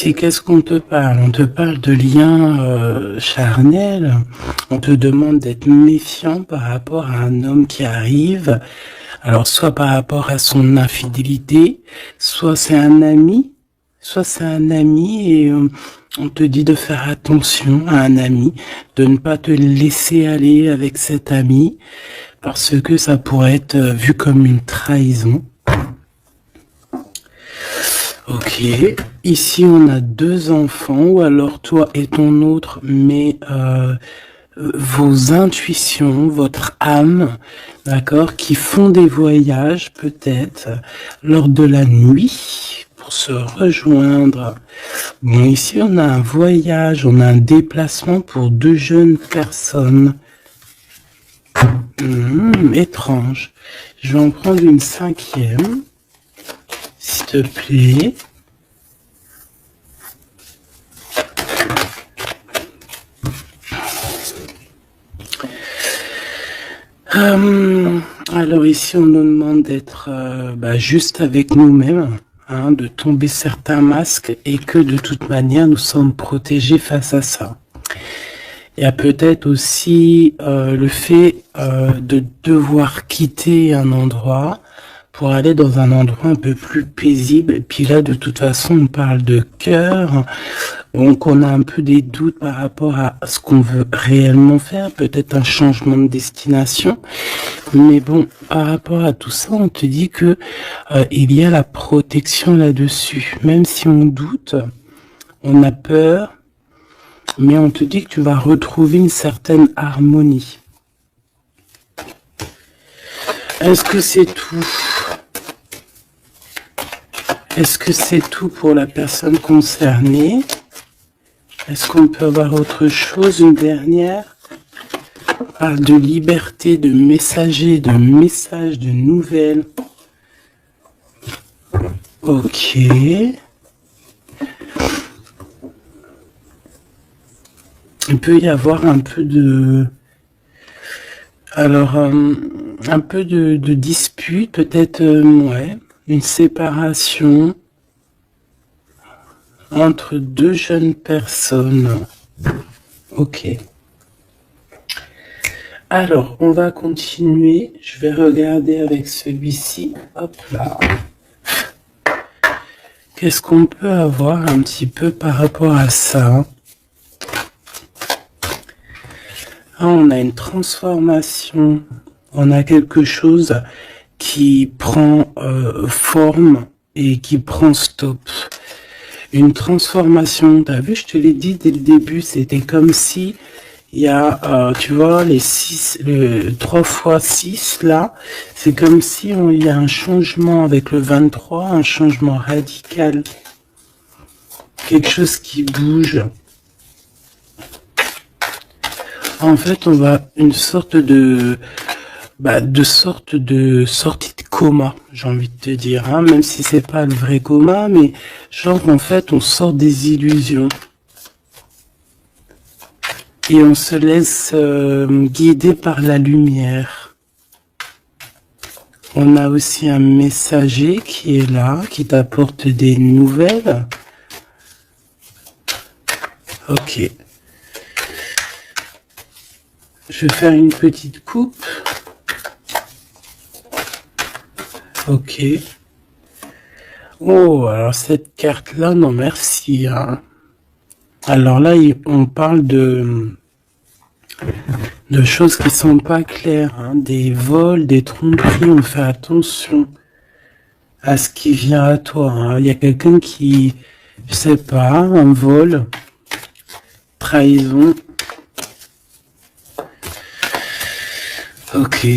ici, qu'est-ce qu'on te parle? On te parle de liens charnels. On te demande d'être méfiant par rapport à un homme qui arrive. Alors, soit par rapport à son infidélité, soit c'est un ami, et on te dit de faire attention à un ami, de ne pas te laisser aller avec cet ami, parce que ça pourrait être vu comme une trahison. Ok, ici on a 2 enfants, ou alors toi et ton autre, mais vos intuitions, votre âme, d'accord, qui font des voyages peut-être lors de la nuit pour se rejoindre. Bon, ici on a un voyage, on a un déplacement pour 2 jeunes personnes. Étrange. Je vais en prendre une 5e. S'il te plaît. Alors ici, on nous demande d'être juste avec nous-mêmes, hein, de tomber certains masques et que de toute manière, nous sommes protégés face à ça. Il y a peut-être aussi le fait de devoir quitter un endroit pour aller dans un endroit un peu plus paisible. Et puis là, de toute façon, on parle de cœur. Donc, on a un peu des doutes par rapport à ce qu'on veut réellement faire. Peut-être un changement de destination. Mais bon, par rapport à tout ça, on te dit que il y a la protection là-dessus. Même si on doute, on a peur, mais on te dit que tu vas retrouver une certaine harmonie. Est-ce que c'est tout? Est-ce que c'est tout pour la personne concernée? Est-ce qu'on peut avoir autre chose, une dernière? On parle de liberté, de messager, de messages, de nouvelles. Ok. Il peut y avoir un peu de... Alors, un peu de dispute, peut-être, ouais. Une séparation entre 2 jeunes personnes. Ok. Alors, on va continuer. Je vais regarder avec celui-ci. Hop là. Qu'est-ce qu'on peut avoir un petit peu par rapport à ça? Ah, on a une transformation. On a quelque chose qui prend forme et qui prend stop. Une transformation, t'as vu, je te l'ai dit dès le début, c'était comme si il y a, tu vois, le 3 fois 6 là, c'est comme si il y a un changement avec le 23, un changement radical. Quelque chose qui bouge. En fait, on va une sorte de sortie de coma, j'ai envie de te dire, hein, même si c'est pas le vrai coma, mais genre en fait on sort des illusions et on se laisse guider par la lumière. On a aussi un messager qui est là, qui t'apporte des nouvelles. Ok. Je vais faire une petite coupe. Ok. Oh, alors cette carte-là, non merci. Hein. Alors là, on parle de choses qui sont pas claires. Hein. Des vols, des tromperies, on fait attention à ce qui vient à toi. Hein. Il y a quelqu'un qui, je sais pas, un vol, trahison. Ok.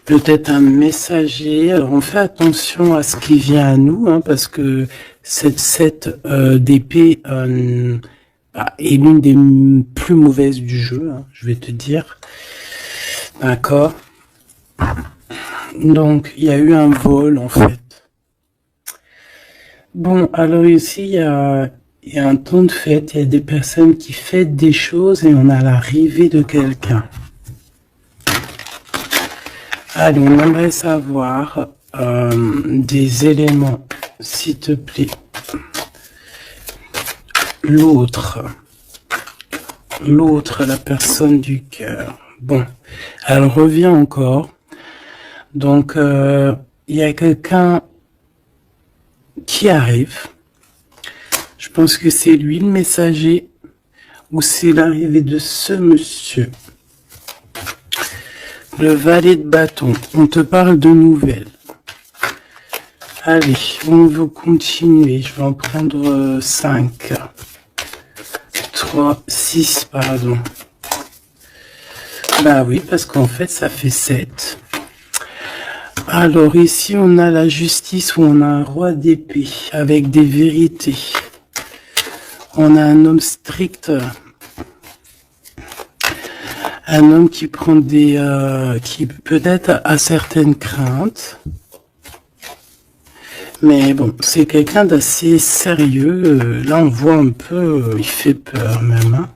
Peut-être un messager. Alors on fait attention à ce qui vient à nous, hein, parce que cette 7 d'épée est l'une des plus mauvaises du jeu, hein, je vais te dire. D'accord. Donc il y a eu un vol en fait. Bon, alors ici il y a un temps de fête, il y a des personnes qui fêtent des choses et on a l'arrivée de quelqu'un. Allez, on aimerait savoir des éléments, s'il te plaît. l'autre, la personne du cœur. Bon, elle revient encore. Donc, il y a quelqu'un qui arrive. Je pense que c'est lui le messager ou c'est l'arrivée de ce monsieur. Le valet de bâton. On te parle de nouvelles. Allez, on veut continuer. Je vais en prendre 5. 3, 6, pardon. Bah oui, parce qu'en fait, ça fait 7. Alors ici, on a la justice où on a un roi d'épée avec des vérités. On a un homme strict. Un homme qui prend qui peut-être a certaines craintes. Mais bon, c'est quelqu'un d'assez sérieux. Là, on voit un peu, il fait peur même. Hein.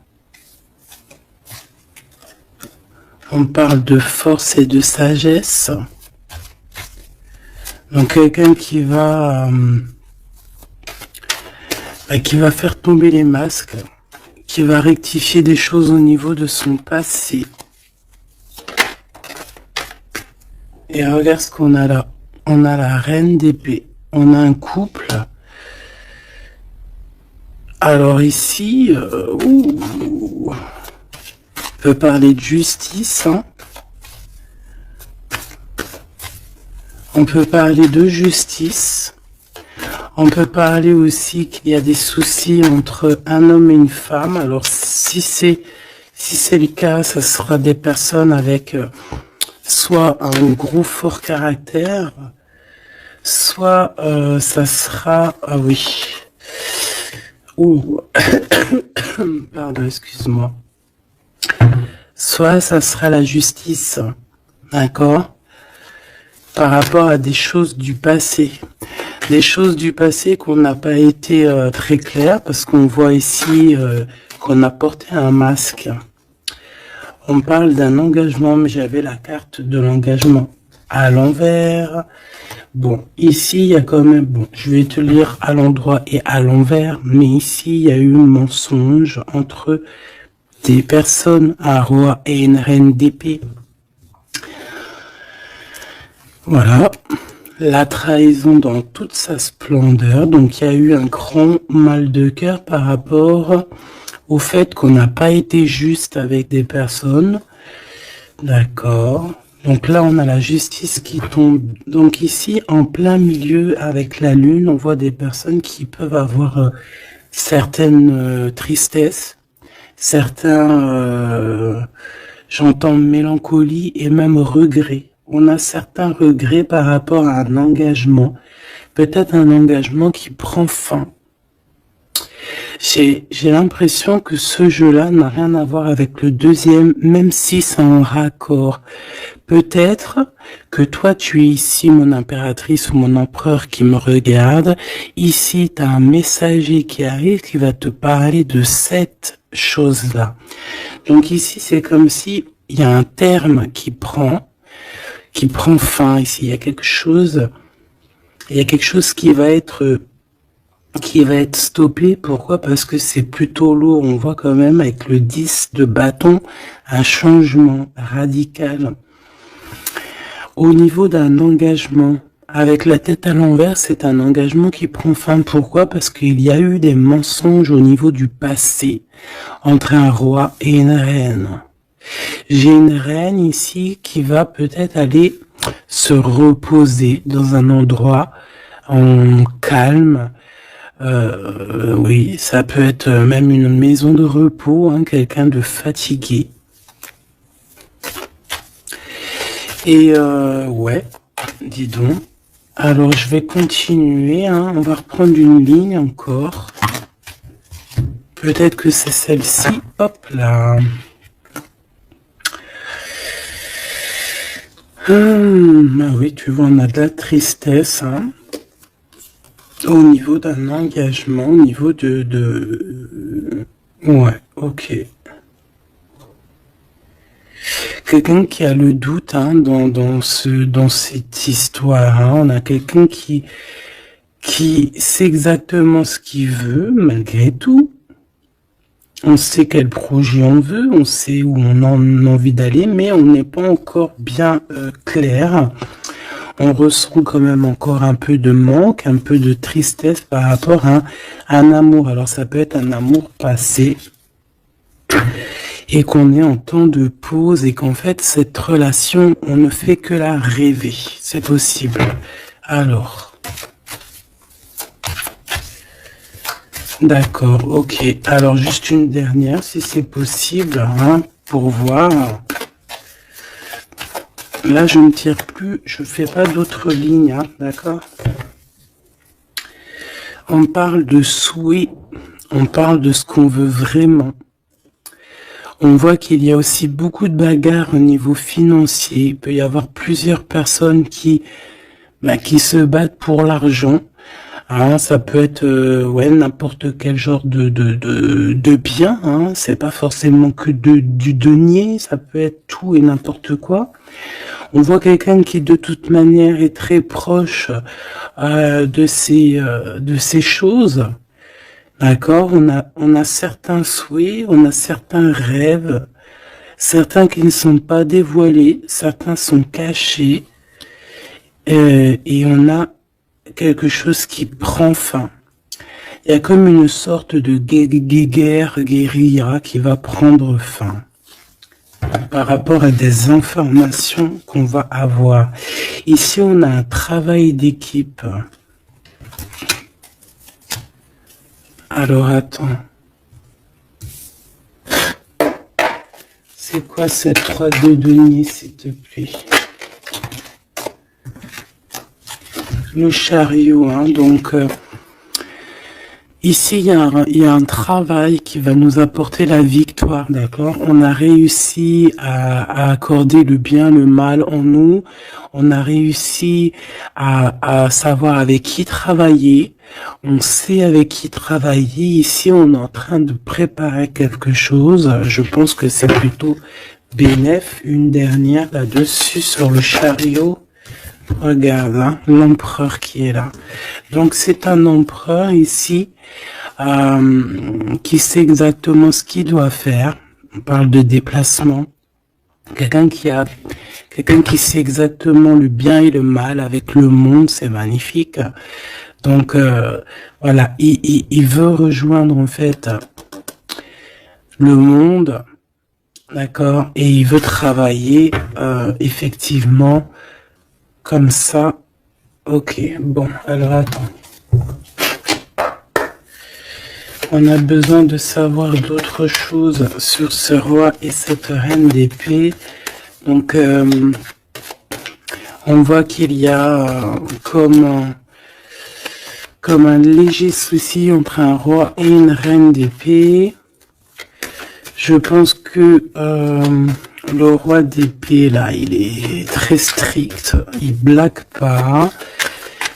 On parle de force et de sagesse. Donc, quelqu'un qui va faire tomber les masques, qui va rectifier des choses au niveau de son passé. Et regarde ce qu'on a là. On a la reine d'épée. On a un couple. Alors ici, on peut parler de justice. Hein. On peut parler de justice. On peut parler aussi qu'il y a des soucis entre un homme et une femme. Alors si c'est le cas, ça sera des personnes avec soit un gros fort caractère, soit ça sera... Ah oui. Ouh. Pardon, excuse-moi. Soit ça sera la justice. D'accord ? Par rapport à des choses du passé. Des choses du passé qu'on n'a pas été très claires, parce qu'on voit ici qu'on a porté un masque. On parle d'un engagement, mais j'avais la carte de l'engagement à l'envers. Bon, ici, il y a quand même... Bon, je vais te lire à l'endroit et à l'envers, mais ici, il y a eu un mensonge entre des personnes, un roi et une reine d'épée. Voilà. La trahison dans toute sa splendeur. Donc, il y a eu un grand mal de cœur par rapport au fait qu'on n'a pas été juste avec des personnes. D'accord. Donc là, on a la justice qui tombe. Donc ici, en plein milieu, avec la lune, on voit des personnes qui peuvent avoir certaines tristesses, certains, j'entends mélancolie et même regret. On a certains regrets par rapport à un engagement, peut-être un engagement qui prend fin. J'ai l'impression que ce jeu-là n'a rien à voir avec le deuxième, même si c'est en raccord. Peut-être que toi, tu es ici, mon impératrice ou mon empereur qui me regarde. Ici, tu as un messager qui arrive qui va te parler de cette chose-là. Donc ici, c'est comme si il y a un terme qui prend fin ici. Il y a quelque chose qui va être stoppé. Pourquoi? Parce que c'est plutôt lourd. On voit quand même avec le 10 de bâton un changement radical. Au niveau d'un engagement, avec la tête à l'envers, c'est un engagement qui prend fin. Pourquoi? Parce qu'il y a eu des mensonges au niveau du passé entre un roi et une reine. J'ai une reine ici qui va peut-être aller se reposer dans un endroit en calme. Oui, ça peut être même une maison de repos, hein, quelqu'un de fatigué. Et ouais, dis donc. Alors je vais continuer, hein, on va reprendre une ligne encore. Peut-être que c'est celle-ci. Hop là. Ah oui, tu vois, on a de la tristesse, hein. Au niveau d'un engagement, au niveau de... Ouais, ok. Quelqu'un qui a le doute, hein, dans cette histoire, hein. On a quelqu'un qui sait exactement ce qu'il veut, malgré tout. On sait quel projet on veut, on sait où on a envie d'aller, mais on n'est pas encore bien clair. On ressent quand même encore un peu de manque, un peu de tristesse par rapport à un amour. Alors ça peut être un amour passé et qu'on est en temps de pause et qu'en fait cette relation, on ne fait que la rêver. C'est possible. Alors... D'accord, ok. Alors, juste une dernière, si c'est possible, hein, pour voir. Là, je ne tire plus, je fais pas d'autres lignes, hein, d'accord? On parle de souhait, on parle de ce qu'on veut vraiment. On voit qu'il y a aussi beaucoup de bagarres au niveau financier. Il peut y avoir plusieurs personnes qui se battent pour l'argent. Hein, ça peut être ouais, n'importe quel genre de bien, hein. C'est pas forcément que du denier, ça peut être tout et n'importe quoi. On voit quelqu'un qui de toute manière est très proche de ces choses. D'accord, on a certains souhaits, on a certains rêves, certains qui ne sont pas dévoilés, certains sont cachés, et on a quelque chose qui prend fin. Il y a comme une sorte de guérilla qui va prendre fin par rapport à des informations qu'on va avoir. Ici, on a un travail d'équipe. Alors, attends. C'est quoi cette 3 de denier, s'il te plaît? Le chariot, hein, donc ici il y a un travail qui va nous apporter la victoire, d'accord? On a réussi à accorder le bien, le mal en nous, on a réussi à savoir avec qui travailler, on sait avec qui travailler. Ici on est en train de préparer quelque chose, je pense que c'est plutôt bénéf. Une dernière là-dessus sur le chariot. Regarde, hein, l'empereur qui est là. Donc c'est un empereur ici qui sait exactement ce qu'il doit faire. On parle de déplacement. Quelqu'un qui sait exactement le bien et le mal avec le monde, c'est magnifique. Donc voilà, il veut rejoindre en fait le monde, d'accord, et il veut travailler effectivement. Comme ça, ok, bon, alors attends. On a besoin de savoir d'autres choses sur ce roi et cette reine d'épée. Donc, on voit qu'il y a comme un léger souci entre un roi et une reine d'épée. Je pense que le roi d'épée, là, il est très strict, il blague pas.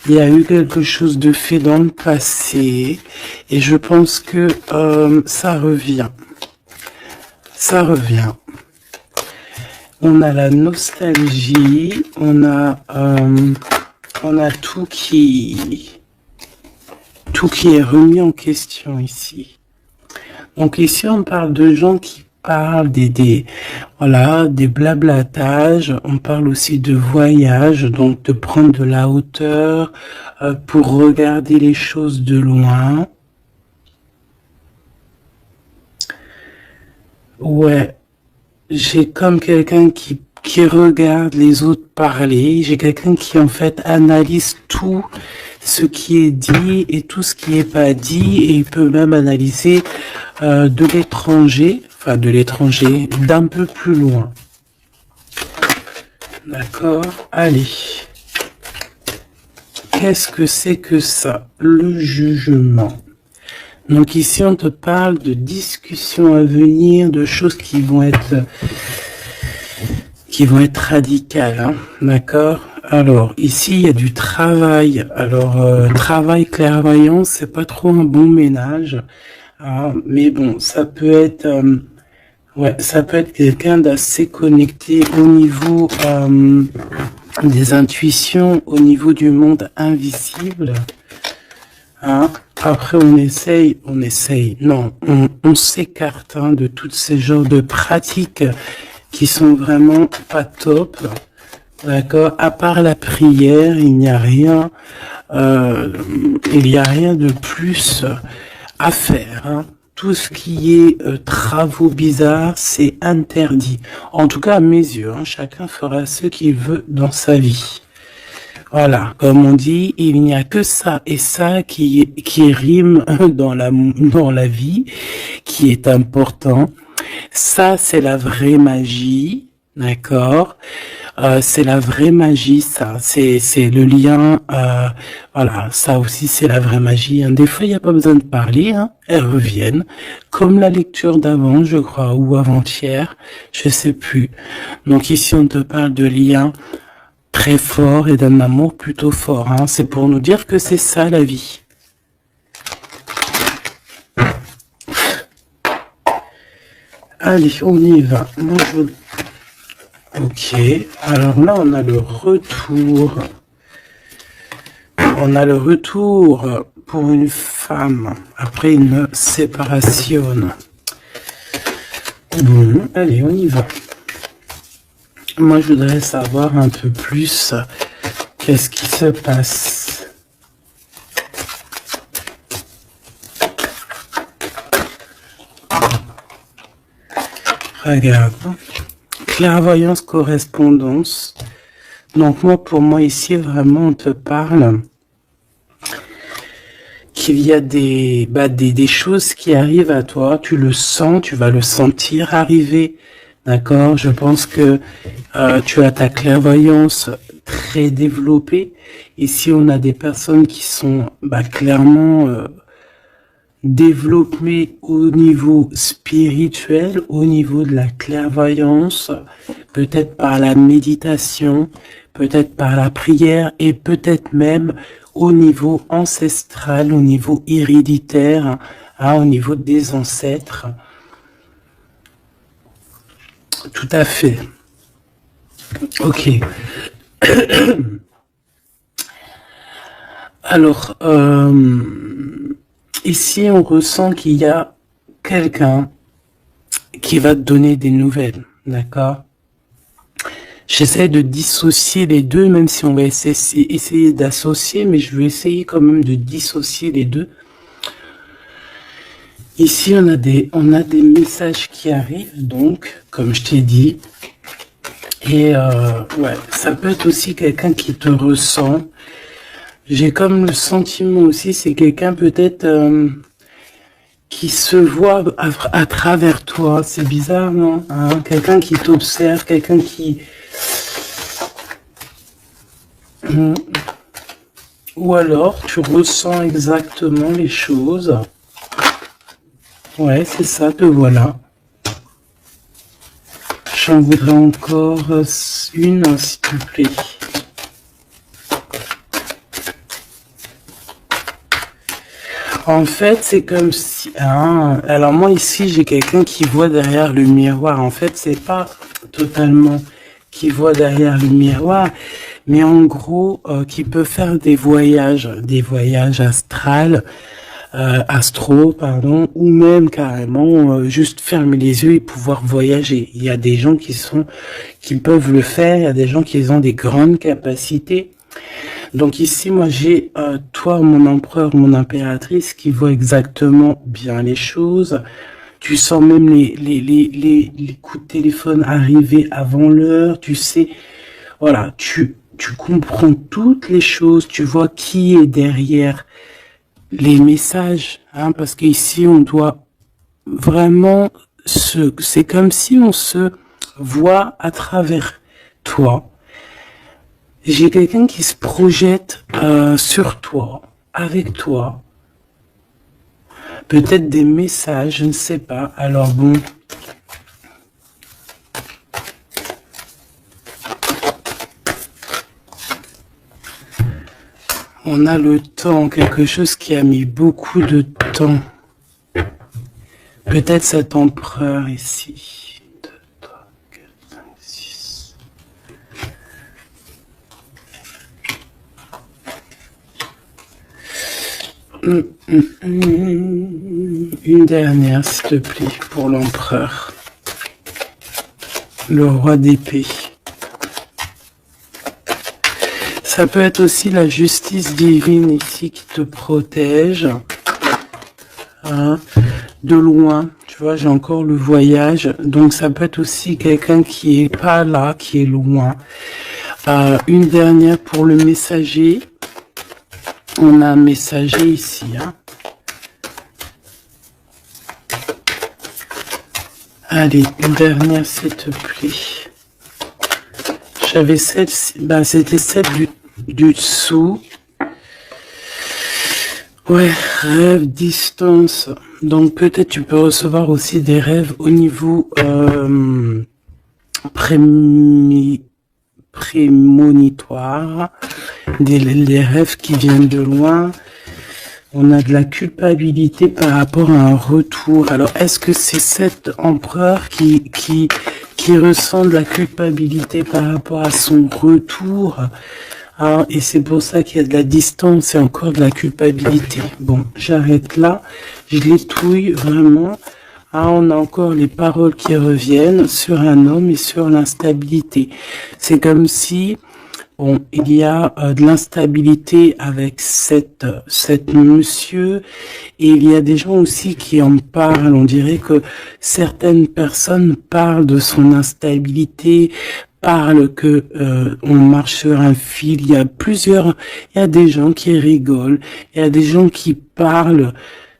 Il y a eu quelque chose de fait dans le passé, et je pense que ça revient. Ça revient. On a la nostalgie, on a tout qui est remis en question ici. Donc ici, on parle de gens qui parlent des blablatages. On parle aussi de voyage, donc de prendre de la hauteur pour regarder les choses de loin. Ouais, j'ai comme quelqu'un qui regarde les autres parler. J'ai quelqu'un qui en fait analyse tout ce qui est dit et tout ce qui est pas dit, et il peut même analyser de l'étranger, d'un peu plus loin. D'accord, allez. Qu'est-ce que c'est que ça? Le jugement. Donc ici, on te parle de discussions à venir, de choses qui vont être radicales, hein, d'accord? Alors, ici, il y a du travail. Alors, travail clairvoyant, c'est pas trop un bon ménage. Ah, mais bon, ça peut être quelqu'un d'assez connecté au niveau des intuitions, au niveau du monde invisible. Hein. Après, on essaye, non, on s'écarte hein, de tous ces genres de pratiques qui sont vraiment pas top. D'accord. À part la prière, il n'y a rien, de plus à faire. Hein. Tout ce qui est travaux bizarres, c'est interdit. En tout cas, à mes yeux, hein, chacun fera ce qu'il veut dans sa vie. Voilà, comme on dit, il n'y a que ça et ça qui rime dans la vie, qui est important. Ça, c'est la vraie magie, d'accord. C'est la vraie magie, ça. C'est le lien. Voilà, ça aussi, c'est la vraie magie. Hein. Des fois, il n'y a pas besoin de parler. Hein. Elles reviennent, comme la lecture d'avant, je crois, ou avant-hier, je sais plus. Donc ici, on te parle de lien très fort et d'un amour plutôt fort. Hein. C'est pour nous dire que c'est ça la vie. Allez, on y va. Bonjour. Ok, alors là on a le retour. On a le retour pour une femme après une séparation. Bon, allez, on y va. Moi, je voudrais savoir un peu plus qu'est-ce qui se passe. Regarde. Clairvoyance, correspondance. Donc moi, pour moi, ici, vraiment, on te parle qu'il y a des choses qui arrivent à toi. Tu le sens, tu vas le sentir arriver. D'accord, je pense que tu as ta clairvoyance très développée. Ici, on a des personnes qui sont clairement développées au niveau spirituel, au niveau de la clairvoyance, peut-être par la méditation, peut-être par la prière et peut-être même au niveau ancestral, au niveau héréditaire, hein, au niveau des ancêtres. Tout à fait. Ok. Alors, ici, on ressent qu'il y a quelqu'un qui va te donner des nouvelles, d'accord? J'essaie de dissocier les deux, même si on va essayer d'associer, mais je vais essayer quand même de dissocier les deux. Ici, on a des messages qui arrivent, donc, comme je t'ai dit. Et ouais, ça peut être aussi quelqu'un qui te ressent. J'ai comme le sentiment aussi, c'est quelqu'un peut-être qui se voit à travers toi. C'est bizarre, non hein? Quelqu'un qui t'observe, quelqu'un qui... Ou alors, tu ressens exactement les choses. Ouais, c'est ça, te voilà. J'en voudrais encore une, s'il te plaît. En fait, c'est comme si... Hein, alors moi, ici, j'ai quelqu'un qui voit derrière le miroir. En fait, c'est pas totalement qui voit derrière le miroir, mais en gros, qui peut faire des voyages astro, pardon, ou même carrément juste fermer les yeux et pouvoir voyager. Il y a des gens qui peuvent le faire, il y a des gens qui ont des grandes capacités. Donc ici, moi, j'ai toi, mon empereur, mon impératrice, qui voit exactement bien les choses. Tu sens même les coups de téléphone arriver avant l'heure. Tu sais, voilà, tu comprends toutes les choses. Tu vois qui est derrière les messages, hein, parce qu'ici, on doit vraiment c'est comme si on se voit à travers toi. J'ai quelqu'un qui se projette sur toi, avec toi. Peut-être des messages, je ne sais pas. Alors bon. On a le temps, quelque chose qui a mis beaucoup de temps. Peut-être cet empereur ici. 2, 3, 4, 5, 6. Une dernière, s'il te plaît, pour l'empereur. Le roi d'épée. Ça peut être aussi la justice divine ici qui te protège. Hein, de loin, tu vois, j'ai encore le voyage. Donc ça peut être aussi quelqu'un qui est pas là, qui est loin. Une dernière pour le messager. On a un messager ici. Hein. Allez, une dernière, s'il te plaît. J'avais celle, c'était celle du dessous. Ouais, rêve, distance. Donc peut-être tu peux recevoir aussi des rêves au niveau prémonitoire, des rêves qui viennent de loin. On a de la culpabilité par rapport à un retour. Alors, est-ce que c'est cet empereur qui ressent de la culpabilité par rapport à son retour? Ah, et c'est pour ça qu'il y a de la distance et encore de la culpabilité. Bon, j'arrête là. Je l'étouille vraiment. Ah, on a encore les paroles qui reviennent sur un homme et sur l'instabilité. C'est comme si... Bon, il y a de l'instabilité avec cette monsieur, et il y a des gens aussi qui en parlent. On dirait que certaines personnes parlent de son instabilité, parlent que on marche sur un fil. Il y a des gens qui rigolent, il y a des gens qui parlent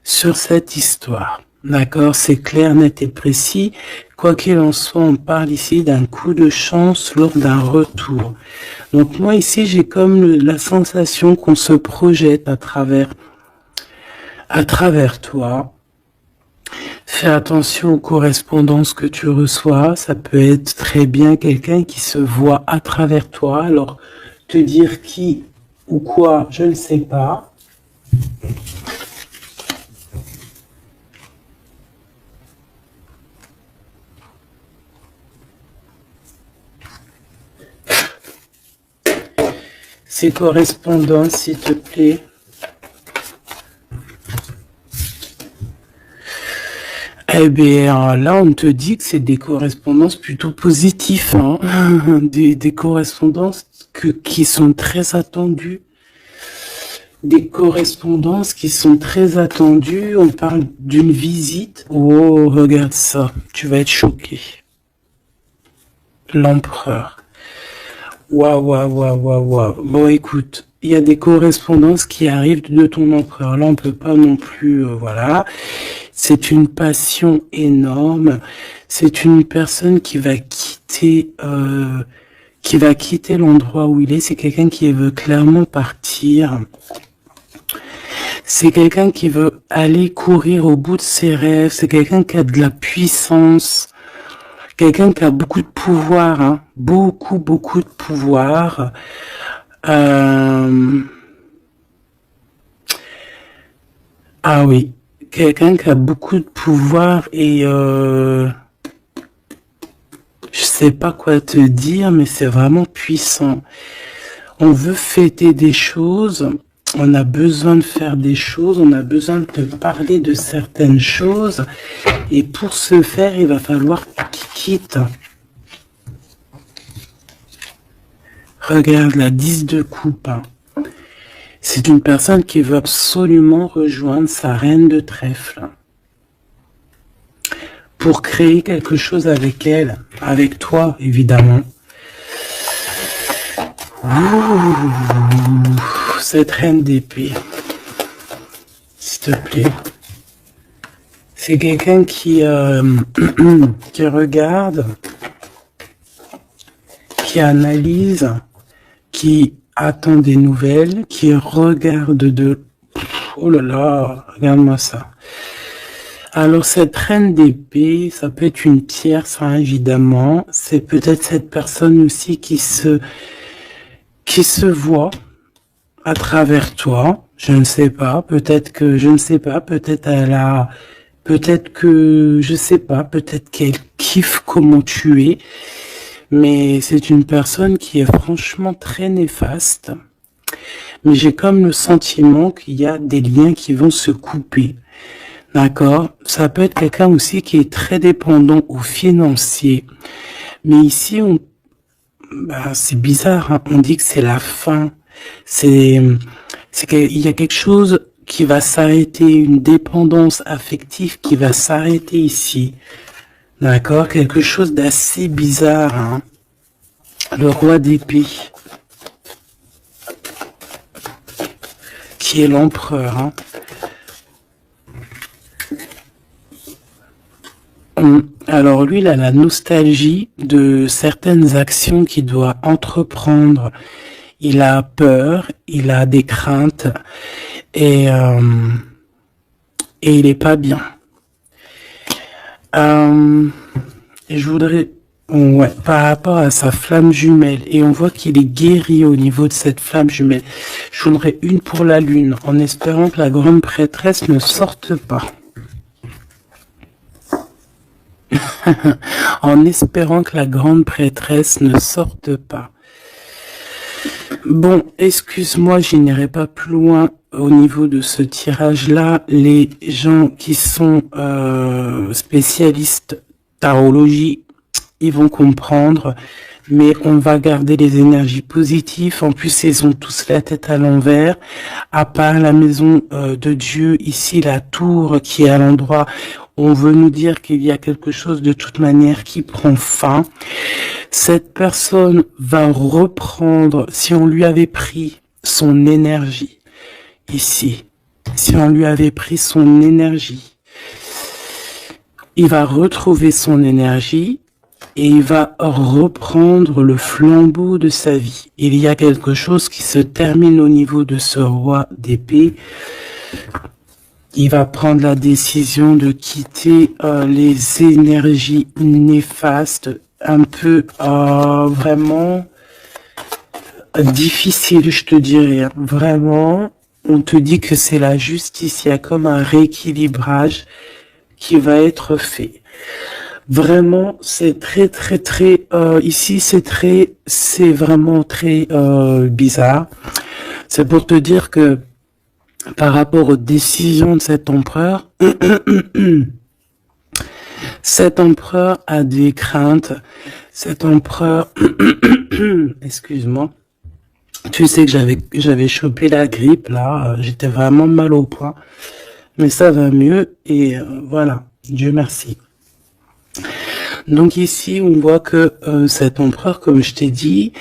sur cette histoire. D'accord, c'est clair, net et précis. Quoi qu'il en soit, on parle ici d'un coup de chance lors d'un retour. Donc moi ici, j'ai comme la sensation qu'on se projette à travers toi. Fais attention aux correspondances que tu reçois. Ça peut être très bien quelqu'un qui se voit à travers toi. Alors, te dire qui ou quoi, je ne sais pas. Ces correspondances, s'il te plaît. Eh bien, là, on te dit que c'est des correspondances plutôt positives, hein. Des correspondances qui sont très attendues. Des correspondances qui sont très attendues. On parle d'une visite. Oh, regarde ça. Tu vas être choqué. L'empereur. Waouh. Bon, écoute, il y a des correspondances qui arrivent de ton empereur. Là, on peut pas non plus, voilà. C'est une passion énorme. C'est une personne qui va quitter l'endroit où il est. C'est quelqu'un qui veut clairement partir. C'est quelqu'un qui veut aller courir au bout de ses rêves. C'est quelqu'un qui a de la puissance. Quelqu'un qui a beaucoup de pouvoir, hein. Beaucoup de pouvoir. Ah oui, quelqu'un qui a beaucoup de pouvoir et je sais pas quoi te dire, mais c'est vraiment puissant. On veut fêter des choses, on a besoin de faire des choses, on a besoin de te parler de certaines choses, et pour ce faire, il va falloir qu'il quitte. Regarde la 10 de coupe. C'est une personne qui veut absolument rejoindre sa reine de trèfle pour créer quelque chose avec elle, avec toi évidemment. Ouh, cette reine d'épée, s'il te plaît. C'est quelqu'un qui regarde, qui analyse, qui attend des nouvelles, qui regarde oh là là, regarde-moi ça. Alors cette reine d'épée, ça peut être une tierce, hein, évidemment. C'est peut-être cette personne aussi qui se voit à travers toi. Je ne sais pas, peut-être que, je ne sais pas, peut-être elle a, peut-être que, je sais pas, peut-être qu'elle kiffe comment tu es. Mais c'est une personne qui est franchement très néfaste. mais j'ai comme le sentiment qu'il y a des liens qui vont se couper. D'accord? Ça peut être quelqu'un aussi qui est très dépendant au financier. Mais ici, c'est bizarre, hein. On dit que c'est la fin. C'est qu'il y a quelque chose qui va s'arrêter, une dépendance affective qui va s'arrêter ici. D'accord? Quelque chose d'assez bizarre, hein. Le roi d'épée, qui est l'empereur, hein. Alors lui, il a la nostalgie de certaines actions qu'il doit entreprendre. Il a peur, il a des craintes et il est pas bien. Et je voudrais, ouais, par rapport à sa flamme jumelle, et on voit qu'il est guéri au niveau de cette flamme jumelle. Je voudrais une pour la lune, en espérant que la grande prêtresse ne sorte pas. En espérant que la grande prêtresse ne sorte pas. Bon, excuse-moi, je n'irai pas plus loin au niveau de ce tirage-là. Les gens qui sont spécialistes tarologie, ils vont comprendre, mais on va garder les énergies positives. En plus, ils ont tous la tête à l'envers. À part la maison de Dieu, ici, la tour qui est à l'endroit, on veut nous dire qu'il y a quelque chose de toute manière qui prend fin. Cette personne va reprendre, si on lui avait pris son énergie, ici, si on lui avait pris son énergie, il va retrouver son énergie et il va reprendre le flambeau de sa vie. Il y a quelque chose qui se termine au niveau de ce roi d'épée. Il va prendre la décision de quitter les énergies néfastes, un peu vraiment difficile, je te dirais. Vraiment, on te dit que c'est la justice, il y a comme un rééquilibrage qui va être fait. Vraiment, c'est très, ici c'est vraiment très bizarre. C'est pour te dire que par rapport aux décisions de cet empereur, cet empereur a des craintes. Cet empereur, excuse-moi, tu sais que j'avais chopé la grippe là, j'étais vraiment mal au point, mais ça va mieux et voilà, Dieu merci. Donc ici, on voit que cet empereur, comme je t'ai dit,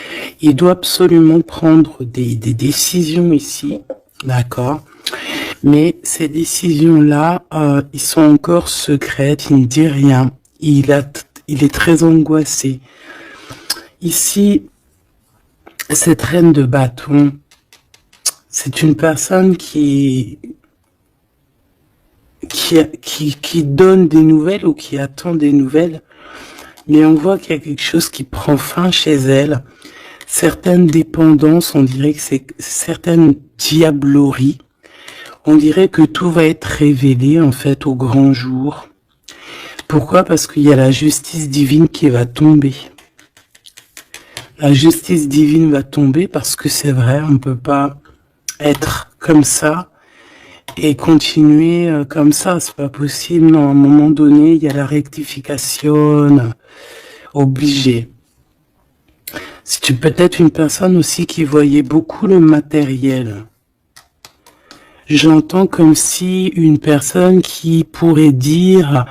il doit absolument prendre des décisions ici, d'accord? Mais ces décisions-là, ils sont encore secrètes, il ne dit rien. Il est très angoissé. Ici, cette reine de bâton, c'est une personne qui donne des nouvelles ou qui attend des nouvelles. Mais on voit qu'il y a quelque chose qui prend fin chez elle. Certaines dépendances, on dirait que c'est certaines diableries. On dirait que tout va être révélé, en fait, au grand jour. Pourquoi? Parce qu'il y a la justice divine qui va tomber. La justice divine va tomber parce que c'est vrai, on ne peut pas être comme ça et continuer comme ça. C'est pas possible. Non, à un moment donné, il y a la rectification obligée. Si tu peux être une personne aussi qui voyait beaucoup le matériel. J'entends comme si une personne qui pourrait dire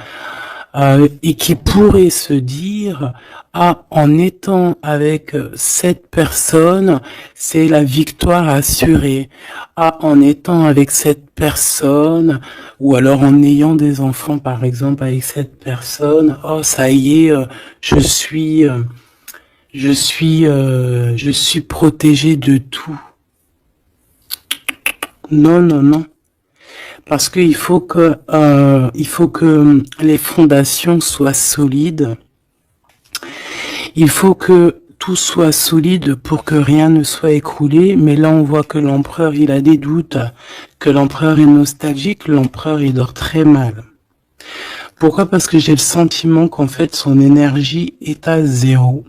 et qui pourrait se dire en étant avec cette personne, c'est la victoire assurée. En étant avec cette personne, ou alors en ayant des enfants par exemple avec cette personne, ça y est, je suis protégé de tout. Non. Parce qu'il faut que les fondations soient solides. Il faut que tout soit solide pour que rien ne soit écroulé. Mais là, on voit que l'empereur, il a des doutes, que l'empereur est nostalgique, l'empereur, il dort très mal. Pourquoi? Parce que j'ai le sentiment qu'en fait, son énergie est à 0.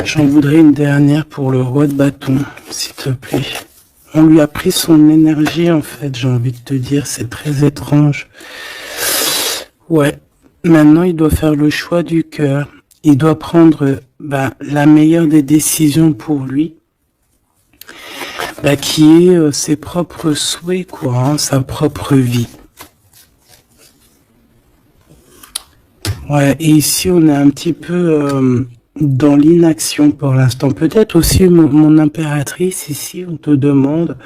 J'en voudrais une dernière pour le roi de bâton, s'il te plaît. On lui a pris son énergie, en fait, j'ai envie de te dire, c'est très étrange. Ouais, maintenant il doit faire le choix du cœur. Il doit prendre la meilleure des décisions pour lui, qui est ses propres souhaits, quoi, hein, sa propre vie. Ouais, et ici on est un petit peu dans l'inaction pour l'instant. Peut-être aussi mon impératrice, ici on te demande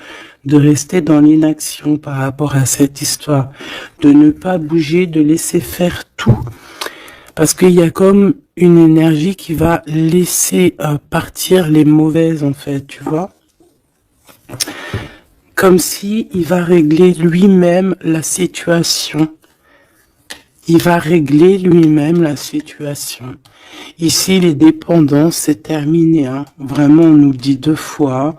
de rester dans l'inaction par rapport à cette histoire, de ne pas bouger, de laisser faire tout. Parce qu'il y a comme une énergie qui va laisser partir les mauvaises, en fait, tu vois. Comme si il va régler lui-même la situation. Il va régler lui-même la situation. Ici, les dépendances, c'est terminé. Hein. Vraiment, on nous le dit 2 fois.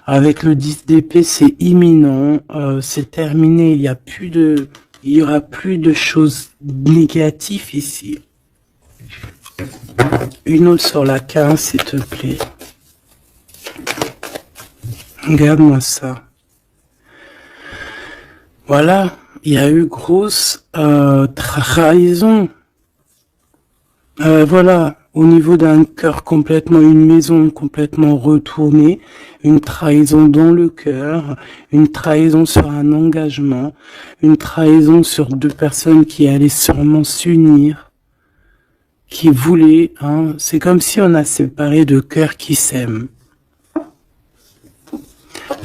Avec le 10 d'épée, c'est imminent. C'est terminé. Il y aura plus de choses négatives ici. Une autre sur la 15, s'il te plaît. Regarde-moi ça. Voilà, il y a eu grosse trahison. Voilà, au niveau d'un cœur complètement, une maison complètement retournée, une trahison dans le cœur, une trahison sur un engagement, une trahison sur 2 personnes qui allaient sûrement s'unir. Qui voulait, hein, c'est comme si on a séparé 2 cœurs qui s'aiment.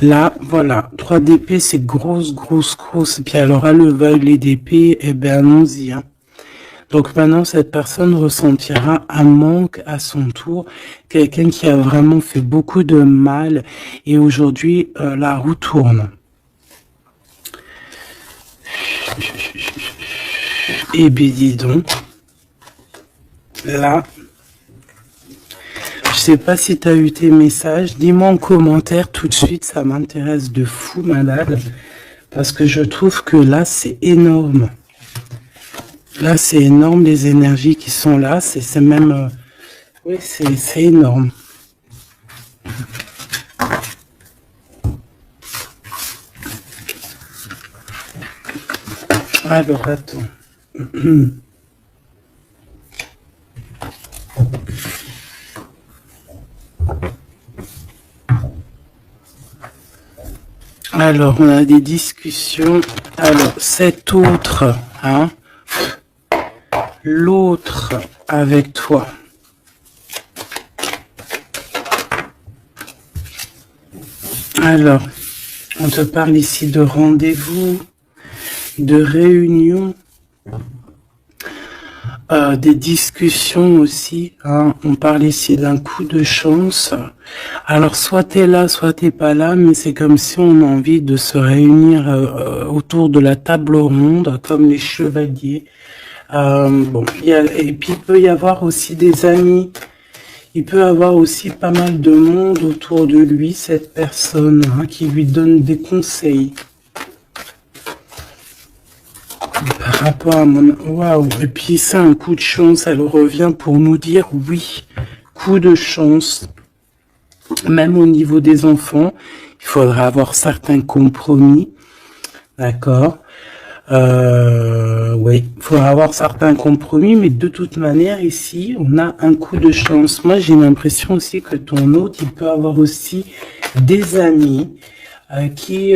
Là, voilà, 3 d'épée, c'est grosse. Et puis alors, à le violet d'épée, eh ben, allons-y, hein. Donc maintenant, cette personne ressentira un manque à son tour, quelqu'un qui a vraiment fait beaucoup de mal, et aujourd'hui, la roue tourne. Eh bien, dis donc. Là, je sais pas si tu as eu tes messages, dis-moi en commentaire tout de suite, ça m'intéresse de fou malade, parce que je trouve que là c'est énorme. Là c'est énorme les énergies qui sont là, c'est même, oui c'est énorme. Alors attends. Alors, on a des discussions. Alors, cet autre, hein, l'autre avec toi. Alors, on te parle ici de rendez-vous, de réunion, des discussions aussi. Hein. On parle ici d'un coup de chance. Alors, soit t'es là, soit t'es pas là, mais c'est comme si on a envie de se réunir autour de la table ronde, comme les chevaliers. Bon, et puis il peut y avoir aussi des amis. Il peut avoir aussi pas mal de monde autour de lui, cette personne, hein, qui lui donne des conseils. Par rapport à mon... Waouh. Et puis c'est un coup de chance, elle revient pour nous dire oui, coup de chance. Même au niveau des enfants, il faudra avoir certains compromis. D'accord. Oui, il faudra avoir certains compromis, mais de toute manière, ici, on a un coup de chance. Moi, j'ai l'impression aussi que ton hôte, il peut avoir aussi des amis qui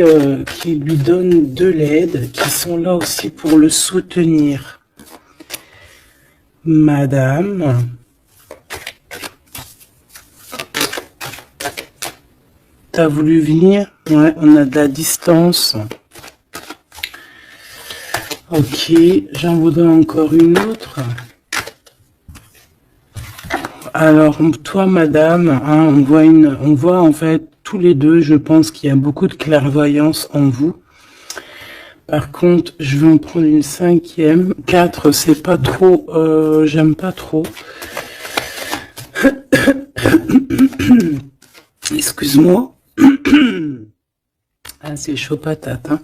lui donnent de l'aide, qui sont là aussi pour le soutenir. Madame, t'as voulu venir? Ouais, on a de la distance. Ok, j'en voudrais encore une autre. Alors, toi, madame, hein, on voit en fait tous les deux, je pense qu'il y a beaucoup de clairvoyance en vous. Par contre, je vais en prendre une 5e. 4, c'est pas trop, j'aime pas trop. Excuse-moi. Ah, c'est chaud patate, hein.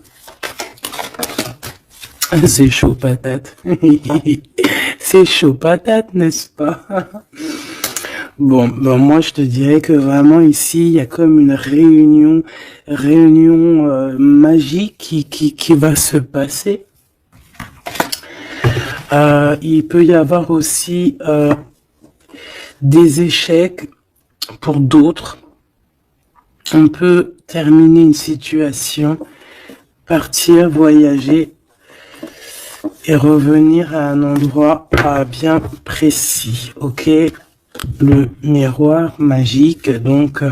C'est chaud patate. C'est chaud patate, n'est-ce pas? Bon, ben moi je te dirais que vraiment ici, il y a comme une réunion magique qui va se passer. Il peut y avoir aussi des échecs pour d'autres. On peut terminer une situation, partir, voyager et revenir à un endroit bien précis, ok? Le miroir magique, donc,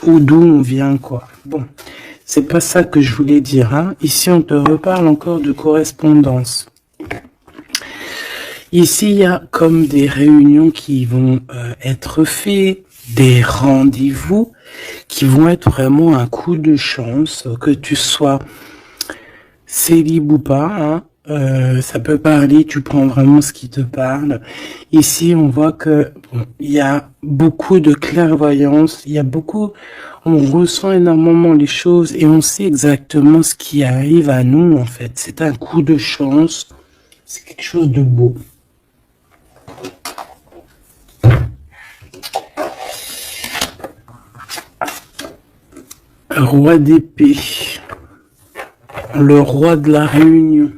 ou d'où on vient, quoi. Bon, c'est pas ça que je voulais dire, hein. Ici, on te reparle encore de correspondance. Ici, il y a comme des réunions qui vont être faites, des rendez-vous qui vont être vraiment un coup de chance, que tu sois célib ou pas, hein. Ça peut parler, tu prends vraiment ce qui te parle. Ici, on voit que il y a beaucoup de clairvoyance, on ressent énormément les choses et on sait exactement ce qui arrive à nous, en fait. C'est un coup de chance, c'est quelque chose de beau. Roi d'épée, le roi de la réunion.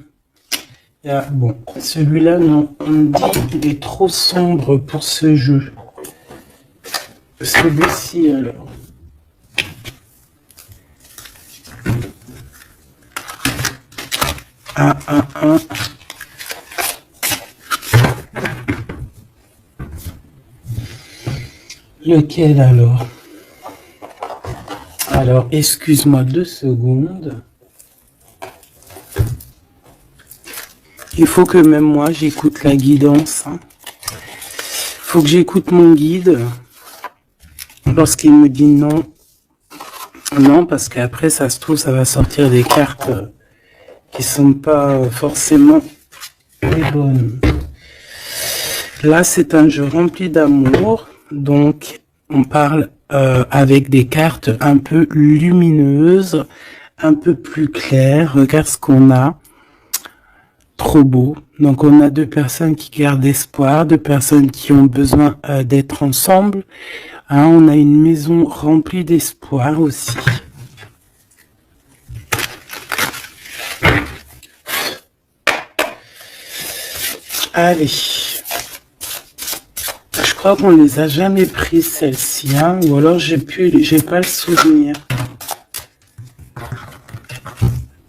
Bon, celui-là, non, on me dit qu'il est trop sombre pour ce jeu. Celui-ci, alors. Un. Lequel alors? Alors, excuse-moi 2 secondes. Il faut que même moi, j'écoute la guidance. Hein. Faut que j'écoute mon guide. Lorsqu'il me dit non. Non, parce qu'après, ça se trouve, ça va sortir des cartes qui sont pas forcément les bonnes. Là, c'est un jeu rempli d'amour. Donc, on parle avec des cartes un peu lumineuses, un peu plus claires. Regarde ce qu'on a. Trop beau. Donc, on a 2 personnes qui gardent espoir, 2 personnes qui ont besoin d'être ensemble. Hein, on a une maison remplie d'espoir aussi. Allez. Je crois qu'on les a jamais prises, celles-ci, hein, ou alors j'ai pas le souvenir.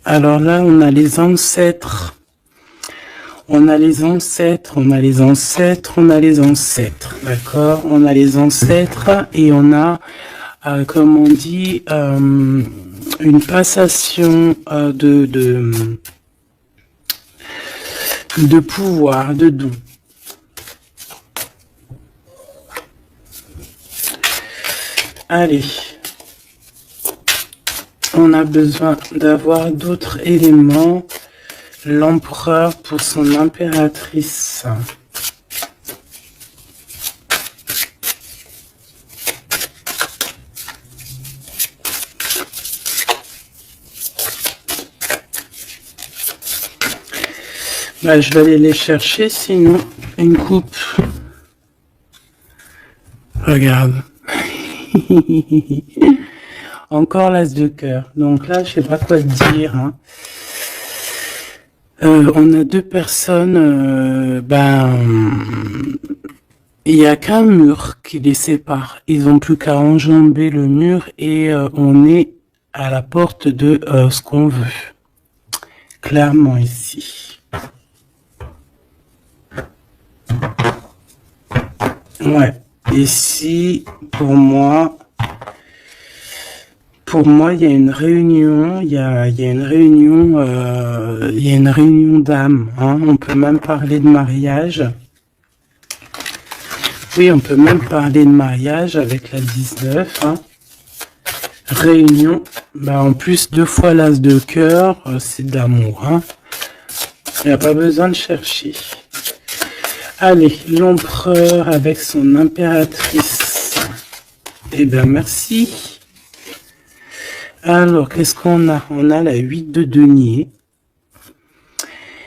Alors là, on a les ancêtres. On a les ancêtres, d'accord? On a les ancêtres et on a, comme on dit, une passation de pouvoir, de dons. Allez, on a besoin d'avoir d'autres éléments. L'empereur pour son impératrice. Bah, je vais aller les chercher, sinon une coupe. Regarde. Encore l'as de cœur. Donc là, je sais pas quoi te dire. Hein. On a 2 personnes, il n'y a qu'un mur qui les sépare. Ils n'ont plus qu'à enjamber le mur et on est à la porte de ce qu'on veut. Clairement ici. Ouais. Ici, pour moi, il y a une réunion, il y a une réunion d'âme. Hein. On peut même parler de mariage. Oui, on peut même parler de mariage avec la 19. Hein. Réunion. En plus, 2 fois l'as de cœur, c'est d'amour. Hein. Il n'y a pas besoin de chercher. Allez, l'empereur avec son impératrice. Eh bien, merci. Alors, qu'est-ce qu'on a? On a la 8 de denier.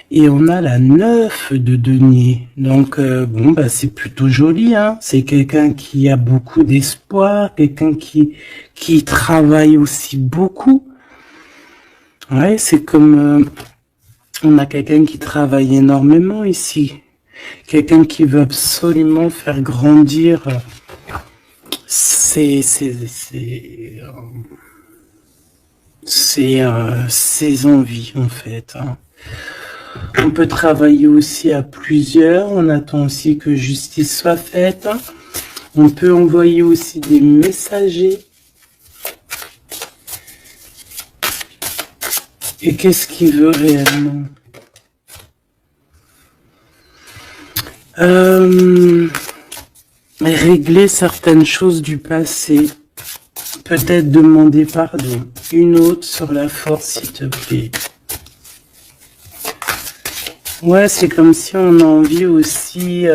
Et on a la 9 de denier. Donc, bon, bah, c'est plutôt joli, hein. C'est quelqu'un qui a beaucoup d'espoir, quelqu'un qui travaille aussi beaucoup. Ouais, c'est comme, on a quelqu'un qui travaille énormément ici. Quelqu'un qui veut absolument faire grandir ses, ses, ses, ses envies, en fait, hein. On peut travailler aussi à plusieurs. On attend aussi que justice soit faite. On peut envoyer aussi des messagers. Et qu'est-ce qu'il veut réellement? Régler certaines choses du passé. Peut-être demander pardon. Une autre sur la force, s'il te plaît. Ouais, c'est comme si on a envie aussi...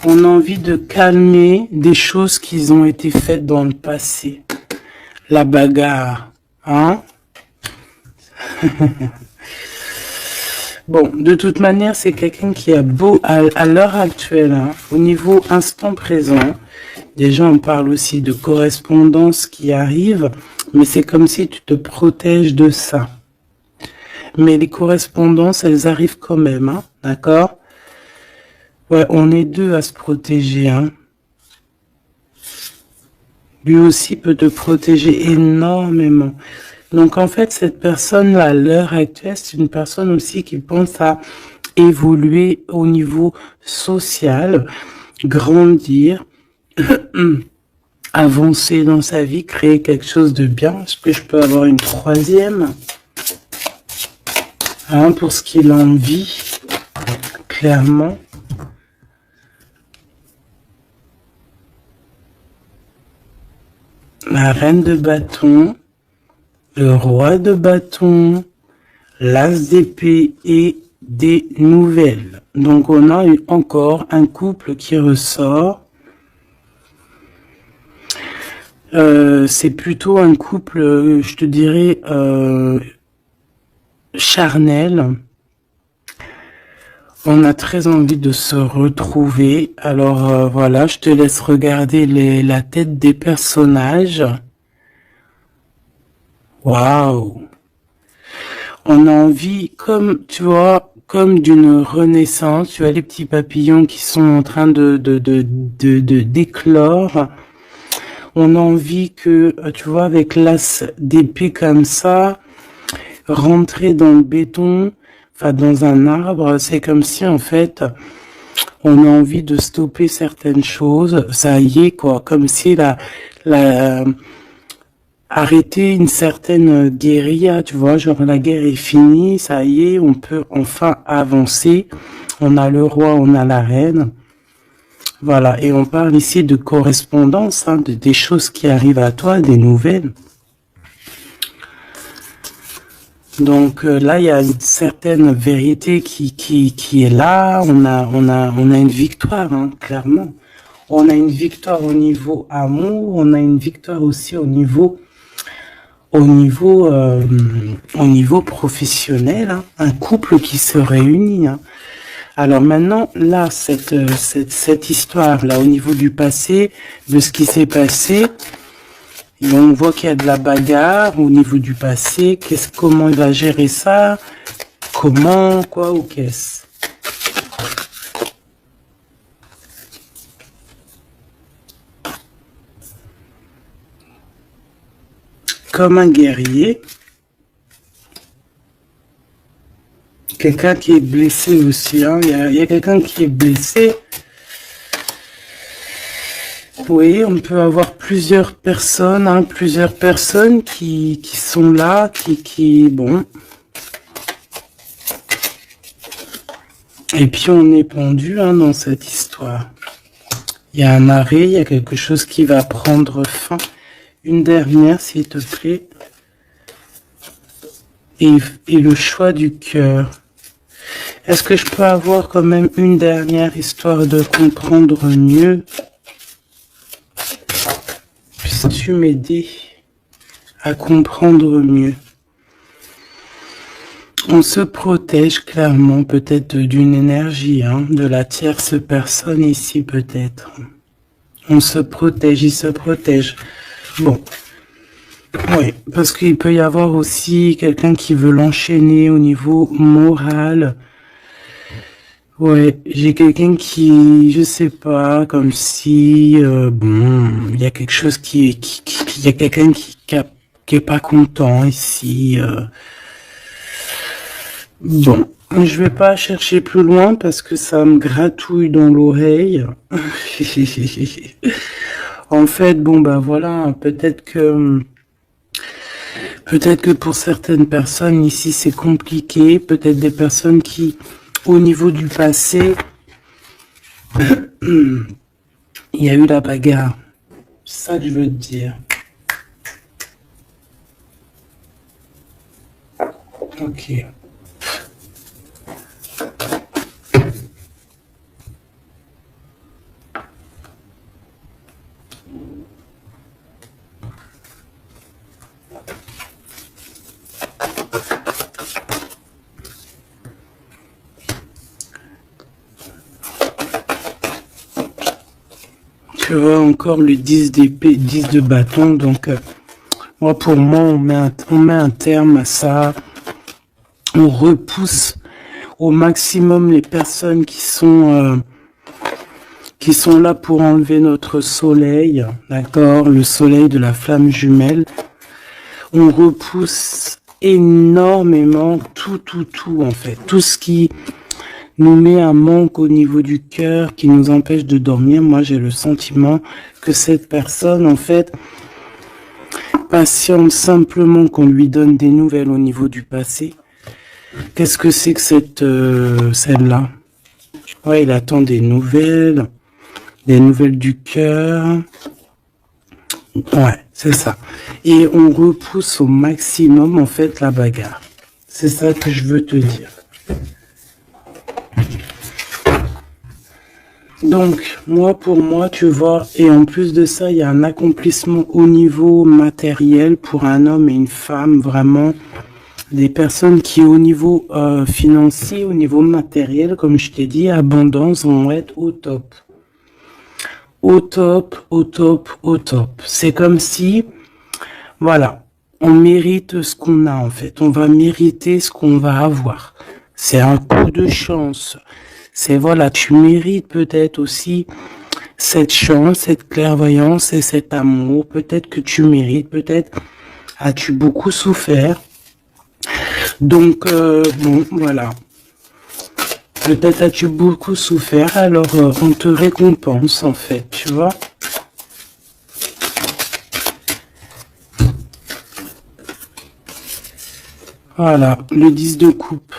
on a envie de calmer des choses qui ont été faites dans le passé. La bagarre, hein? Bon, de toute manière, c'est quelqu'un qui a beau, à l'heure actuelle, hein, au niveau instant présent, déjà on parle aussi de correspondance qui arrive, mais c'est comme si tu te protèges de ça. Mais les correspondances, elles arrivent quand même, hein, d'accord? Ouais, on est deux à se protéger, hein. Lui aussi peut te protéger énormément. Donc en fait, cette personne-là, à l'heure actuelle, c'est une personne aussi qui pense à évoluer au niveau social, grandir, avancer dans sa vie, créer quelque chose de bien. Est-ce que je peux avoir une troisième, hein, pour ce qu'il en vit, clairement. La reine de bâton, le roi de bâton, l'as d'épée et des nouvelles. Donc on a eu encore un couple qui ressort. C'est plutôt un couple, je te dirais, charnel. On a très envie de se retrouver. Alors voilà, je te laisse regarder la tête des personnages. Waouh! On a envie, comme tu vois, comme d'une renaissance. Tu as les petits papillons qui sont en train de d'éclore. On a envie que, tu vois, avec l'as d'épée comme ça, rentrer dans le béton, enfin dans un arbre, c'est comme si en fait on a envie de stopper certaines choses. Ça y est quoi, comme si arrêter une certaine guérilla, tu vois, genre la guerre est finie, ça y est, on peut enfin avancer. On a le roi, on a la reine. Voilà, et on parle ici de correspondance, hein, des choses qui arrivent à toi, des nouvelles. Donc là, il y a une certaine vérité qui est là. On a une victoire, hein, clairement. On a une victoire au niveau amour. On a une victoire aussi au niveau professionnel. Hein, un couple qui se réunit. Hein. Alors maintenant, là, cette histoire là, au niveau du passé, de ce qui s'est passé. Et on voit qu'il y a de la bagarre au niveau du passé. Comment il va gérer ça? Comment, quoi ou qu'est-ce? Comme un guerrier. Quelqu'un qui est blessé aussi. Hein. Il y a quelqu'un qui est blessé. Oui, on peut avoir plusieurs personnes, hein, qui sont là, bon. Et puis on est pendu, hein, dans cette histoire. Il y a un arrêt, il y a quelque chose qui va prendre fin. Une dernière, s'il te plaît. Et le choix du cœur. Est-ce que je peux avoir quand même une dernière histoire de comprendre mieux? Puisses-tu m'aider à comprendre mieux? On se protège clairement peut-être d'une énergie, hein, de la tierce personne ici peut-être. On se protège, il se protège. Bon, oui, parce qu'il peut y avoir aussi quelqu'un qui veut l'enchaîner au niveau moral. Ouais, j'ai quelqu'un qui, je sais pas, comme si, bon, il y a quelque chose il y a quelqu'un qui est pas content ici. Bon, je vais pas chercher plus loin parce que ça me gratouille dans l'oreille. En fait, bon bah voilà, peut-être que pour certaines personnes ici c'est compliqué, peut-être des personnes qui, au niveau du passé, il y a eu la bagarre. C'est ça que je veux te dire. Ok. Tu vois encore le 10 d'épée, 10 de bâton, donc moi pour moi on met un terme à ça, on repousse au maximum les personnes qui sont là pour enlever notre soleil, d'accord, le soleil de la flamme jumelle. On repousse énormément tout en fait, tout ce qui nous met un manque au niveau du cœur, qui nous empêche de dormir. Moi j'ai le sentiment que cette personne en fait patiente simplement qu'on lui donne des nouvelles au niveau du passé. Qu'est-ce que c'est que celle-là? Ouais, il attend des nouvelles du cœur. Ouais, c'est ça. Et on repousse au maximum, en fait, la bagarre. C'est ça que je veux te dire. Donc, pour moi, tu vois, et en plus de ça, il y a un accomplissement au niveau matériel pour un homme et une femme, vraiment. Des personnes qui, au niveau financier, au niveau matériel, comme je t'ai dit, abondance, vont être au top. Au top, au top, au top. C'est comme si, voilà, on mérite ce qu'on a en fait. On va mériter ce qu'on va avoir. C'est un coup de chance. C'est voilà, tu mérites peut-être aussi cette chance, cette clairvoyance et cet amour. Peut-être que tu mérites, peut-être as-tu beaucoup souffert. Donc, bon, voilà. Peut-être as-tu beaucoup souffert, alors on te récompense en fait, tu vois. Voilà, le 10 de coupe.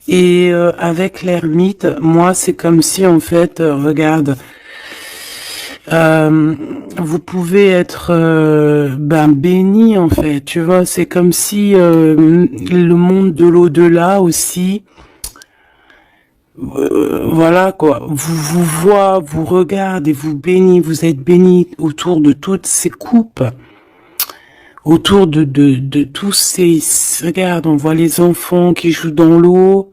Et avec l'ermite, moi c'est comme si en fait, regarde, vous pouvez être béni en fait, tu vois, c'est comme si le monde de l'au-delà aussi, voilà quoi, vous voit, vous regarde et vous bénit, vous êtes béni autour de toutes ces coupes, autour de tous ces, regarde, on voit les enfants qui jouent dans l'eau,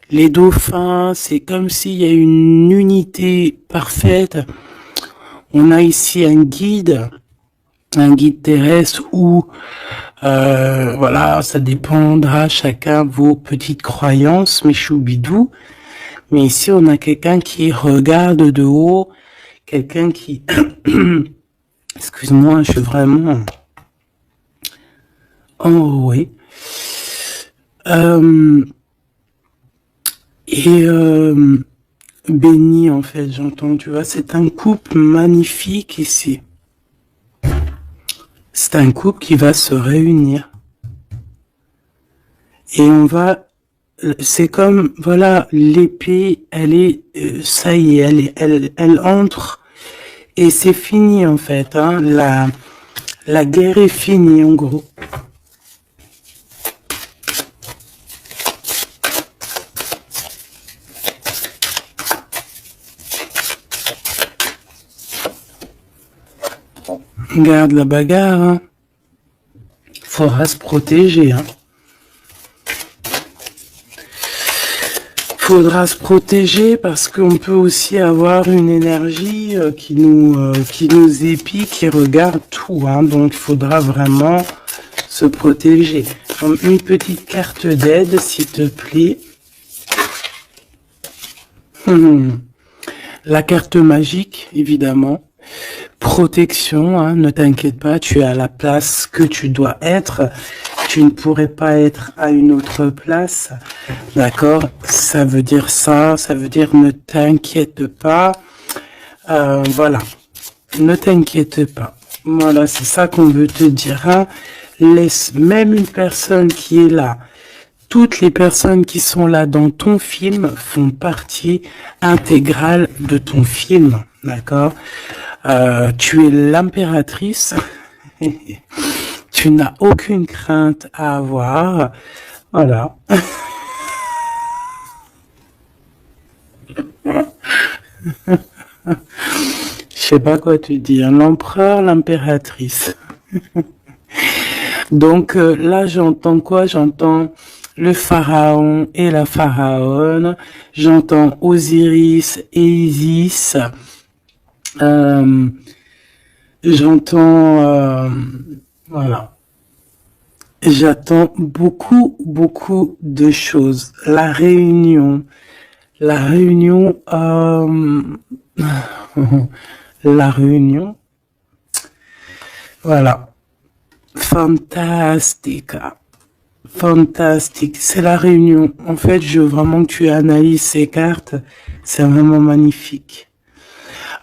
les dauphins, c'est comme s'il y a une unité parfaite. On a ici un guide terrestre où, voilà, ça dépendra chacun vos petites croyances, mes choubidous. Mais ici, on a quelqu'un qui regarde de haut, quelqu'un qui, excuse-moi, je suis vraiment, oh oui, et béni en fait, j'entends, tu vois, c'est un couple magnifique ici. C'est un couple qui va se réunir. Et on va, c'est comme, voilà, l'épée, elle est, ça y est, elle entre, et c'est fini en fait, hein, la guerre est finie en gros. Regarde la bagarre, hein. faudra se protéger, hein. Faudra se protéger parce qu'on peut aussi avoir une énergie qui nous épie, qui regarde tout, hein. Donc il faudra vraiment se protéger. Comme une petite carte d'aide, s'il te plaît. La carte magique, évidemment. Protection, hein, ne t'inquiète pas, tu es à la place que tu dois être. Tu ne pourrais pas être à une autre place. D'accord? Ça veut dire ça, ça veut dire ne t'inquiète pas. Voilà. Ne t'inquiète pas. Voilà, c'est ça qu'on veut te dire, hein. Laisse même une personne qui est là. Toutes les personnes qui sont là dans ton film font partie intégrale de ton film. D'accord? Tu es l'impératrice. Tu n'as aucune crainte à avoir. Voilà. Je sais pas quoi te dire. L'empereur, l'impératrice. Donc là, j'entends quoi? J'entends le pharaon et la pharaone. J'entends Osiris et Isis. J'entends... voilà. J'attends beaucoup, beaucoup de choses. La réunion. La réunion... la réunion. Voilà. Fantastique. Fantastique. C'est la réunion. En fait, je veux vraiment que tu analyses ces cartes. C'est vraiment magnifique.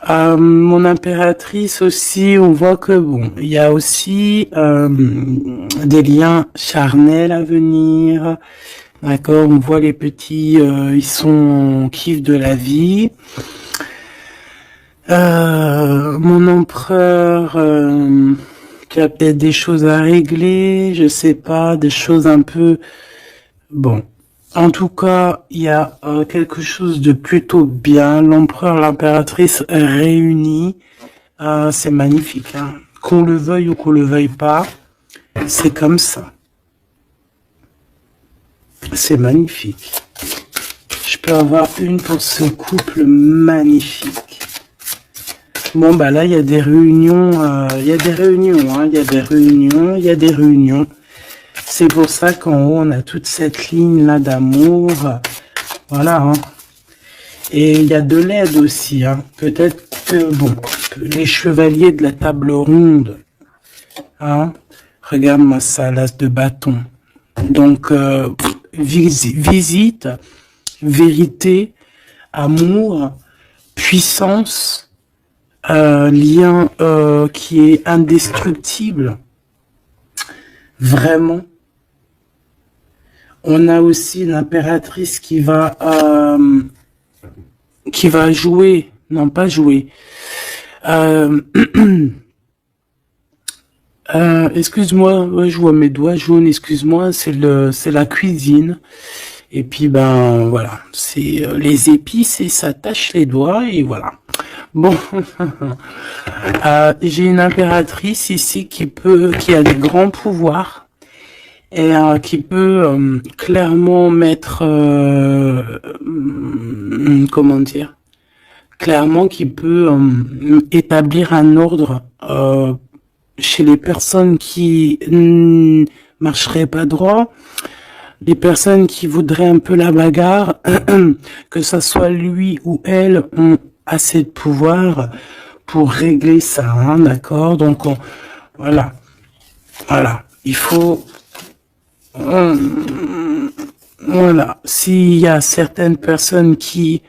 Mon impératrice aussi, on voit que bon, il y a aussi des liens charnels à venir. D'accord, on voit les petits, ils sont en kiff de la vie. Mon empereur, tu as peut-être des choses à régler, je sais pas, des choses un peu... Bon, en tout cas, il y a quelque chose de plutôt bien. L'empereur, l'impératrice réunis, c'est magnifique, hein. Qu'on le veuille ou qu'on le veuille pas, c'est comme ça. C'est magnifique. Je peux avoir une pour ce couple magnifique. Bon, bah là, il y a des réunions, hein, il y a des réunions. C'est pour ça qu'en haut, on a toute cette ligne-là d'amour. Voilà, hein. Et il y a de l'aide aussi, hein. Peut-être que, bon, les chevaliers de la table ronde, hein. Regarde-moi ça, l'as de bâton. Donc, visite, vérité, amour, puissance, lien qui est indestructible. Vraiment. On a aussi l'impératrice qui va jouer, non pas jouer. Excuse-moi, ouais, je vois mes doigts jaunes, excuse-moi, c'est la cuisine. Et puis ben voilà, c'est les épices et ça tâche les doigts et voilà. Bon, j'ai une impératrice ici qui a des grands pouvoirs et qui peut clairement mettre, comment dire, clairement qui peut établir un ordre chez les personnes qui marcheraient pas droit, les personnes qui voudraient un peu la bagarre, que ça soit lui ou elle, ont assez de pouvoir pour régler ça, hein, d'accord? Donc voilà, il faut, voilà, s'il y a certaines personnes qui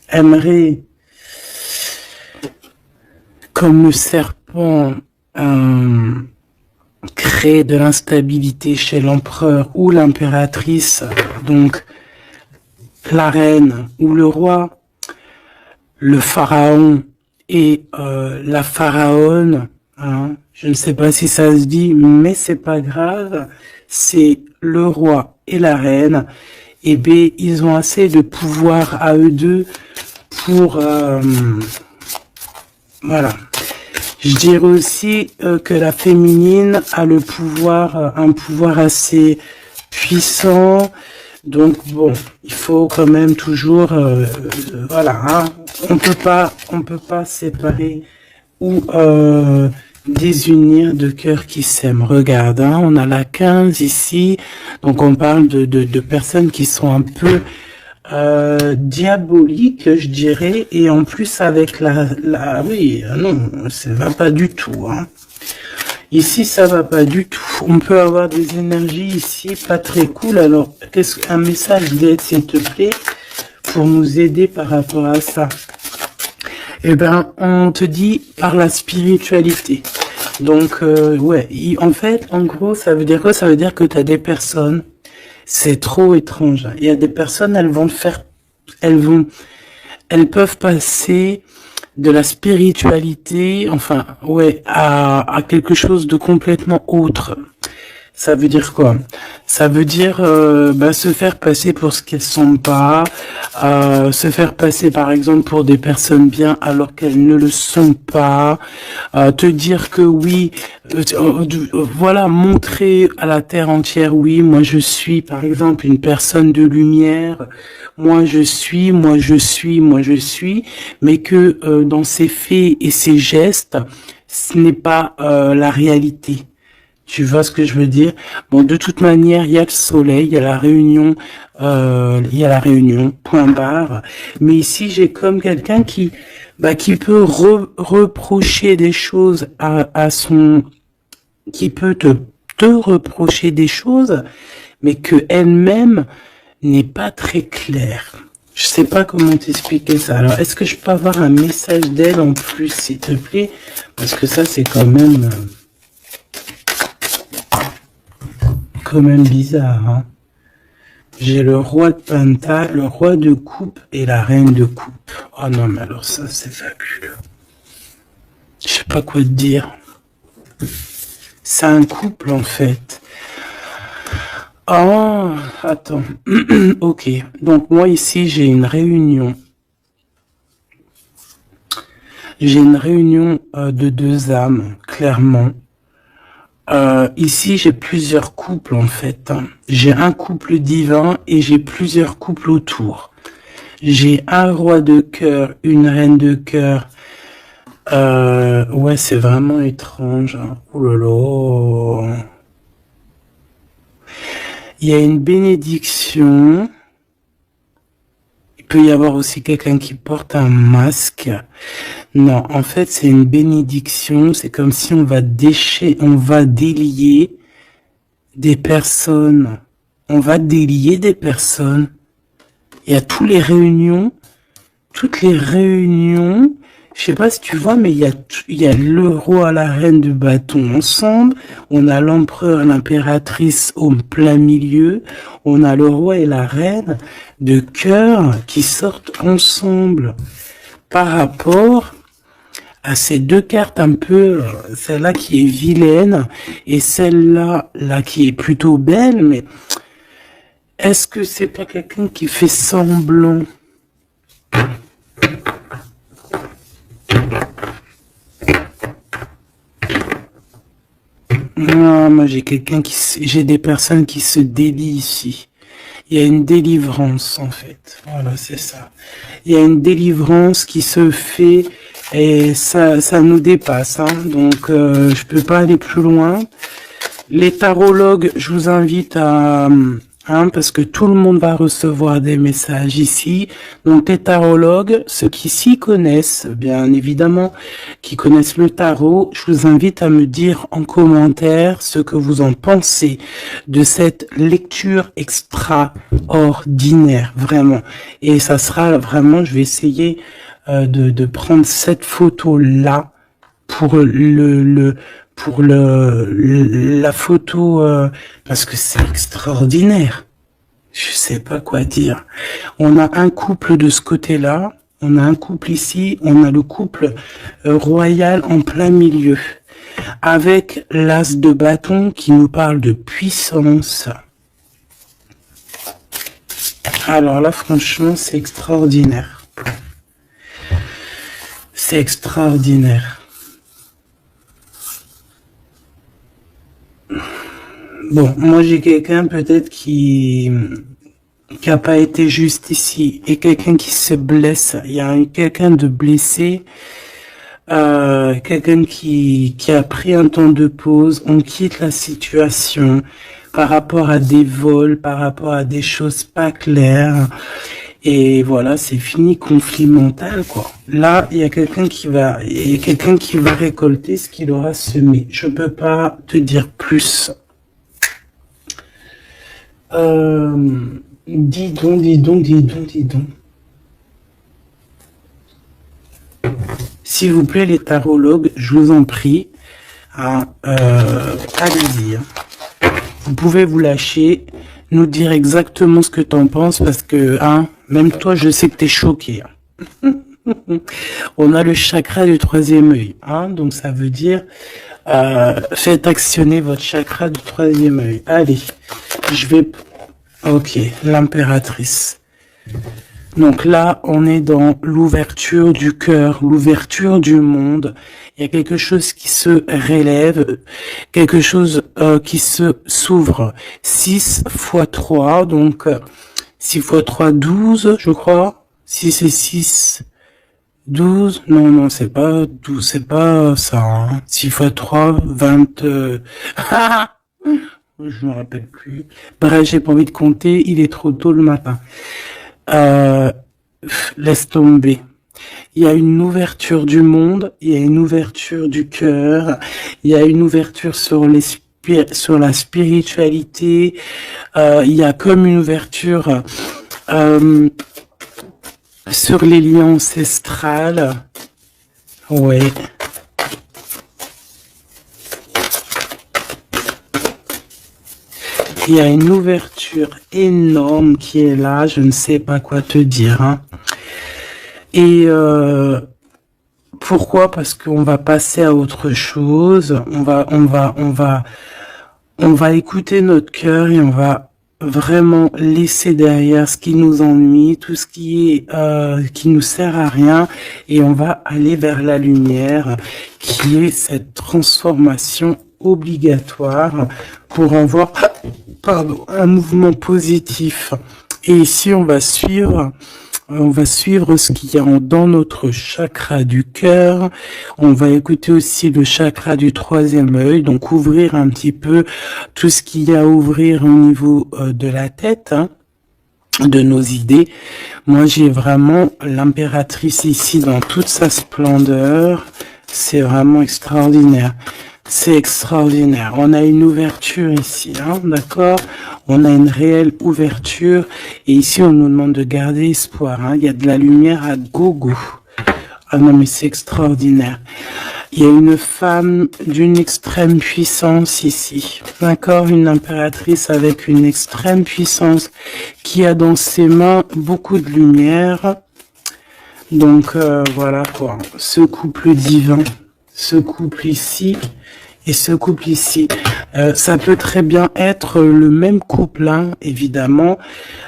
aimeraient, comme le serpent, créer de l'instabilité chez l'empereur ou l'impératrice, donc la reine ou le roi, le pharaon et la pharaone, hein, je ne sais pas si ça se dit, mais c'est pas grave, c'est le roi et la reine, et bien ils ont assez de pouvoir à eux deux pour voilà. Je dirais aussi que la féminine a le pouvoir, un pouvoir assez puissant. Donc bon, il faut quand même toujours, voilà, hein, on peut pas séparer ou désunir deux cœurs qui s'aiment. Regarde, hein, on a la 15 ici, donc on parle de personnes qui sont un peu diaboliques, je dirais, et en plus avec oui, non, ça va pas du tout, hein. Ici, ça va pas du tout. On peut avoir des énergies ici pas très cool. Alors, qu'est-ce qu'un message d'aide, s'il te plaît, pour nous aider par rapport à ça? Eh ben, on te dit par la spiritualité. Donc, ouais, en fait, en gros, ça veut dire quoi? Ça veut dire que tu as des personnes, c'est trop étrange. Il y a des personnes, elles peuvent passer de la spiritualité, enfin, ouais, à quelque chose de complètement autre. Ça veut dire quoi? Ça veut dire se faire passer pour ce qu'elles sont pas, se faire passer par exemple pour des personnes bien alors qu'elles ne le sont pas, te dire que oui, voilà, montrer à la terre entière, oui, moi je suis par exemple une personne de lumière, moi je suis, moi je suis, moi je suis, mais que dans ses faits et ses gestes, ce n'est pas la réalité. Tu vois ce que je veux dire? Bon, de toute manière, il y a le soleil, il y a la réunion, point barre. Mais ici, j'ai comme quelqu'un qui peut reprocher des choses qui peut te reprocher des choses, mais que elle-même n'est pas très claire. Je sais pas comment t'expliquer ça. Alors, est-ce que je peux avoir un message d'elle en plus, s'il te plaît? Parce que ça, c'est quand même bizarre, hein. J'ai le roi de pentacle, le roi de coupe et la reine de coupe. Oh non, mais alors ça, c'est fabuleux. Je sais pas quoi te dire. C'est un couple, en fait. Oh, attends. Ok. Donc, moi, ici, j'ai une réunion. J'ai une réunion de deux âmes, clairement. Ici, j'ai plusieurs couples en fait, hein. J'ai un couple divin et j'ai plusieurs couples autour. J'ai un roi de cœur, une reine de cœur. Ouais, c'est vraiment étrange, hein. Oh là là. Il y a une bénédiction. Il peut y avoir aussi quelqu'un qui porte un masque. Non, en fait, c'est une bénédiction. C'est comme si on va délier des personnes. On va délier des personnes. Il y a toutes les réunions. Je sais pas si tu vois, mais il y a le roi, la reine de bâton ensemble. On a l'empereur, l'impératrice au plein milieu. On a le roi et la reine de cœur qui sortent ensemble par rapport à ces deux cartes un peu, celle-là qui est vilaine et celle-là qui est plutôt belle, mais est-ce que c'est pas quelqu'un qui fait semblant? Non, moi j'ai des personnes qui se délient ici. Il y a une délivrance en fait. Voilà, c'est ça. Il y a une délivrance qui se fait et ça nous dépasse, hein. Donc je peux pas aller plus loin. Les tarologues, je vous invite à parce que tout le monde va recevoir des messages ici. Donc les tarologues, ceux qui s'y connaissent, bien évidemment, qui connaissent le tarot, je vous invite à me dire en commentaire ce que vous en pensez de cette lecture extraordinaire, vraiment. Et ça sera vraiment, je vais essayer de prendre cette photo-là pour la photo parce que c'est extraordinaire. Je sais pas quoi dire. On a un couple de ce côté-là, on a un couple ici, on a le couple royal en plein milieu avec l'as de bâton qui nous parle de puissance. Alors là, franchement, c'est extraordinaire. C'est extraordinaire. Bon, moi j'ai quelqu'un peut-être qui a pas été juste ici et quelqu'un qui se blesse. Il y a quelqu'un de blessé, quelqu'un qui a pris un temps de pause. On quitte la situation par rapport à des vols, par rapport à des choses pas claires. Et voilà, c'est fini, conflit mental, quoi. Là, il y a quelqu'un qui va récolter ce qu'il aura semé. Je peux pas te dire plus. Dis donc, dis donc, dis donc, dis donc. S'il vous plaît, les tarologues, je vous en prie, hein, allez-y. Hein. Vous pouvez vous lâcher, nous dire exactement ce que t'en penses, parce que, hein, même toi, je sais que t'es choqué. Hein. On a le chakra du troisième œil, hein, donc ça veut dire, faites actionner votre chakra du troisième œil. Allez, je vais... Ok, l'impératrice. Donc là, on est dans l'ouverture du cœur, l'ouverture du monde. Il y a quelque chose qui se relève, quelque chose qui se s'ouvre. 6 fois 3, donc 6 fois 3, 12, je crois. 6 et 6, 12. Non, non, c'est pas 12, c'est pas ça. Hein. 6 fois 3, 20... Je me rappelle plus. Bref, j'ai pas envie de compter, il est trop tôt le matin. Euh, Laisse tomber. Il y a une ouverture du monde, il y a une ouverture du cœur, il y a une ouverture sur sur la spiritualité, il y a comme une ouverture sur les liens ancestrales. Ouais. Il y a une ouverture énorme qui est là, je ne sais pas quoi te dire. Hein. Et pourquoi? Parce qu'on va passer à autre chose. On va écouter notre cœur et on va vraiment laisser derrière ce qui nous ennuie, tout ce qui nous sert à rien, et on va aller vers la lumière, qui est cette transformation obligatoire pour avoir, un mouvement positif. Et ici, on va suivre ce qu'il y a dans notre chakra du cœur. On va écouter aussi le chakra du troisième œil, donc ouvrir un petit peu tout ce qu'il y a à ouvrir au niveau de la tête, hein, de nos idées. Moi, j'ai vraiment l'impératrice ici dans toute sa splendeur. C'est vraiment extraordinaire. C'est extraordinaire. On a une ouverture ici, hein, d'accord? On a une réelle ouverture. Et ici, on nous demande de garder espoir. Hein. Il y a de la lumière à gogo. Ah non, mais c'est extraordinaire. Il y a une femme d'une extrême puissance ici. D'accord? Une impératrice avec une extrême puissance qui a dans ses mains beaucoup de lumière. Donc, voilà quoi. Ce couple divin. Ce couple ici et ce couple ici. Ça peut très bien être le même couple, hein, évidemment,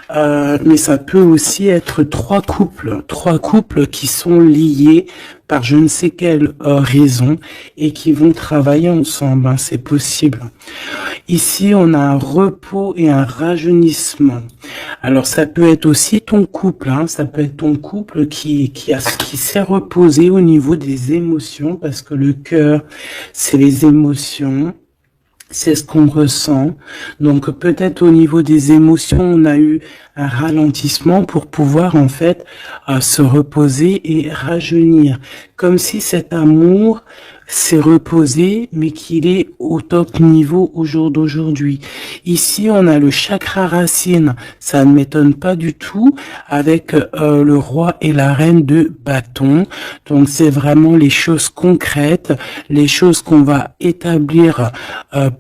mais ça peut aussi être trois couples qui sont liés par je ne sais quelle raison et qui vont travailler ensemble, hein, c'est possible. Ici, on a un repos et un rajeunissement. Alors, ça peut être aussi ton couple, hein, ça peut être ton couple qui s'est reposé au niveau des émotions, parce que le cœur, c'est les émotions. C'est ce qu'on ressent. Donc peut-être au niveau des émotions, on a eu un ralentissement pour pouvoir en fait se reposer et rajeunir. Comme si cet amour s'est reposé, mais qu'il est au top niveau au jour d'aujourd'hui. Ici, on a le chakra racine. Ça ne m'étonne pas du tout avec le roi et la reine de bâton. Donc c'est vraiment les choses concrètes, les choses qu'on va établir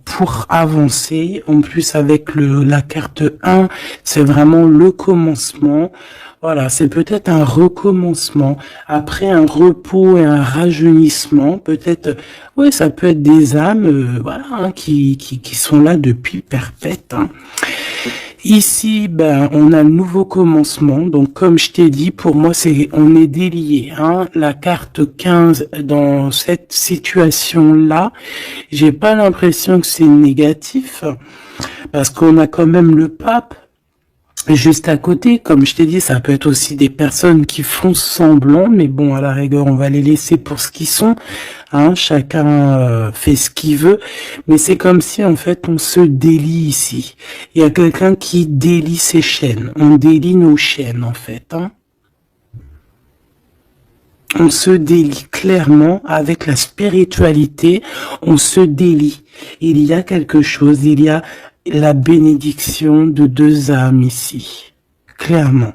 pour avancer. En plus avec la carte 1, c'est vraiment le commencement. Voilà, c'est peut-être un recommencement après un repos et un rajeunissement. Peut-être, ouais, ça peut être des âmes, voilà, hein, qui sont là depuis perpète. Hein. Ici, ben, on a le nouveau commencement. Donc, comme je t'ai dit, pour moi, on est délié, hein. La carte 15 dans cette situation-là, j'ai pas l'impression que c'est négatif parce qu'on a quand même le pape juste à côté. Comme je t'ai dit, ça peut être aussi des personnes qui font semblant, mais bon, à la rigueur, on va les laisser pour ce qu'ils sont. Hein, chacun fait ce qu'il veut, mais c'est comme si en fait on se délie ici. Il y a quelqu'un qui délie ses chaînes. On délie nos chaînes en fait. Hein. On se délie clairement avec la spiritualité. On se délie. Il y a quelque chose. Il y a la bénédiction de deux âmes ici. Clairement.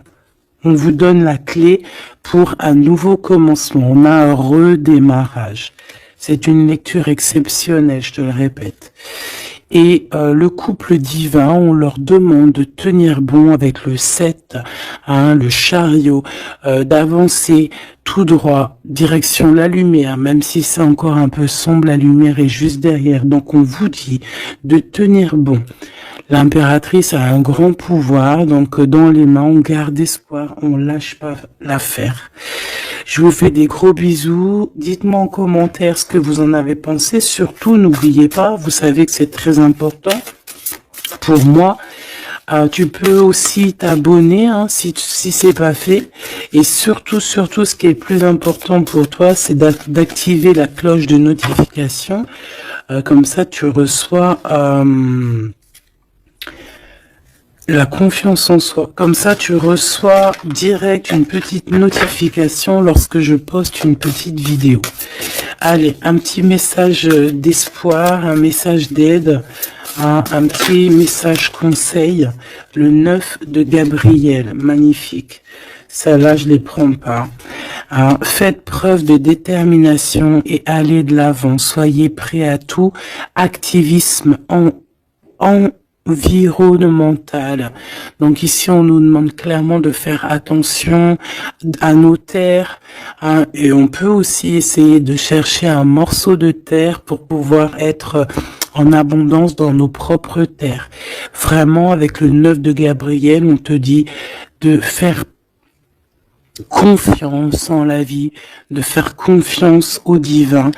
On vous donne la clé pour un nouveau commencement. On a un redémarrage. C'est une lecture exceptionnelle, je te le répète. Et le couple divin, on leur demande de tenir bon avec le 7, hein, le chariot, d'avancer tout droit, direction la lumière, même si c'est encore un peu sombre, la lumière est juste derrière. Donc on vous dit de tenir bon. L'impératrice a un grand pouvoir, donc dans les mains, on garde espoir, on lâche pas l'affaire. Je vous fais des gros bisous. Dites-moi en commentaire ce que vous en avez pensé. Surtout, n'oubliez pas, vous savez que c'est très important pour moi. Tu peux aussi t'abonner hein, si c'est pas fait. Et surtout, ce qui est le plus important pour toi, c'est d'activer la cloche de notification. Comme ça, tu reçois... la confiance en soi. Comme ça, tu reçois direct une petite notification lorsque je poste une petite vidéo. Allez, un petit message d'espoir, un message d'aide, un petit message conseil. Le 9 de Gabriel, magnifique. Ça là, je les prends pas. Faites preuve de détermination et allez de l'avant. Soyez prêts à tout. Activisme environnementale. Donc ici, on nous demande clairement de faire attention à nos terres. Hein, et on peut aussi essayer de chercher un morceau de terre pour pouvoir être en abondance dans nos propres terres. Vraiment, avec le 9 de Gabriel, on te dit de faire confiance en la vie, de faire confiance au divin,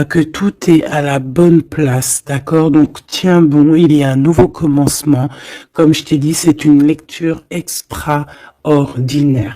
que tout est à la bonne place, d'accord? Donc tiens bon, il y a un nouveau commencement. Comme je t'ai dit, c'est une lecture extraordinaire.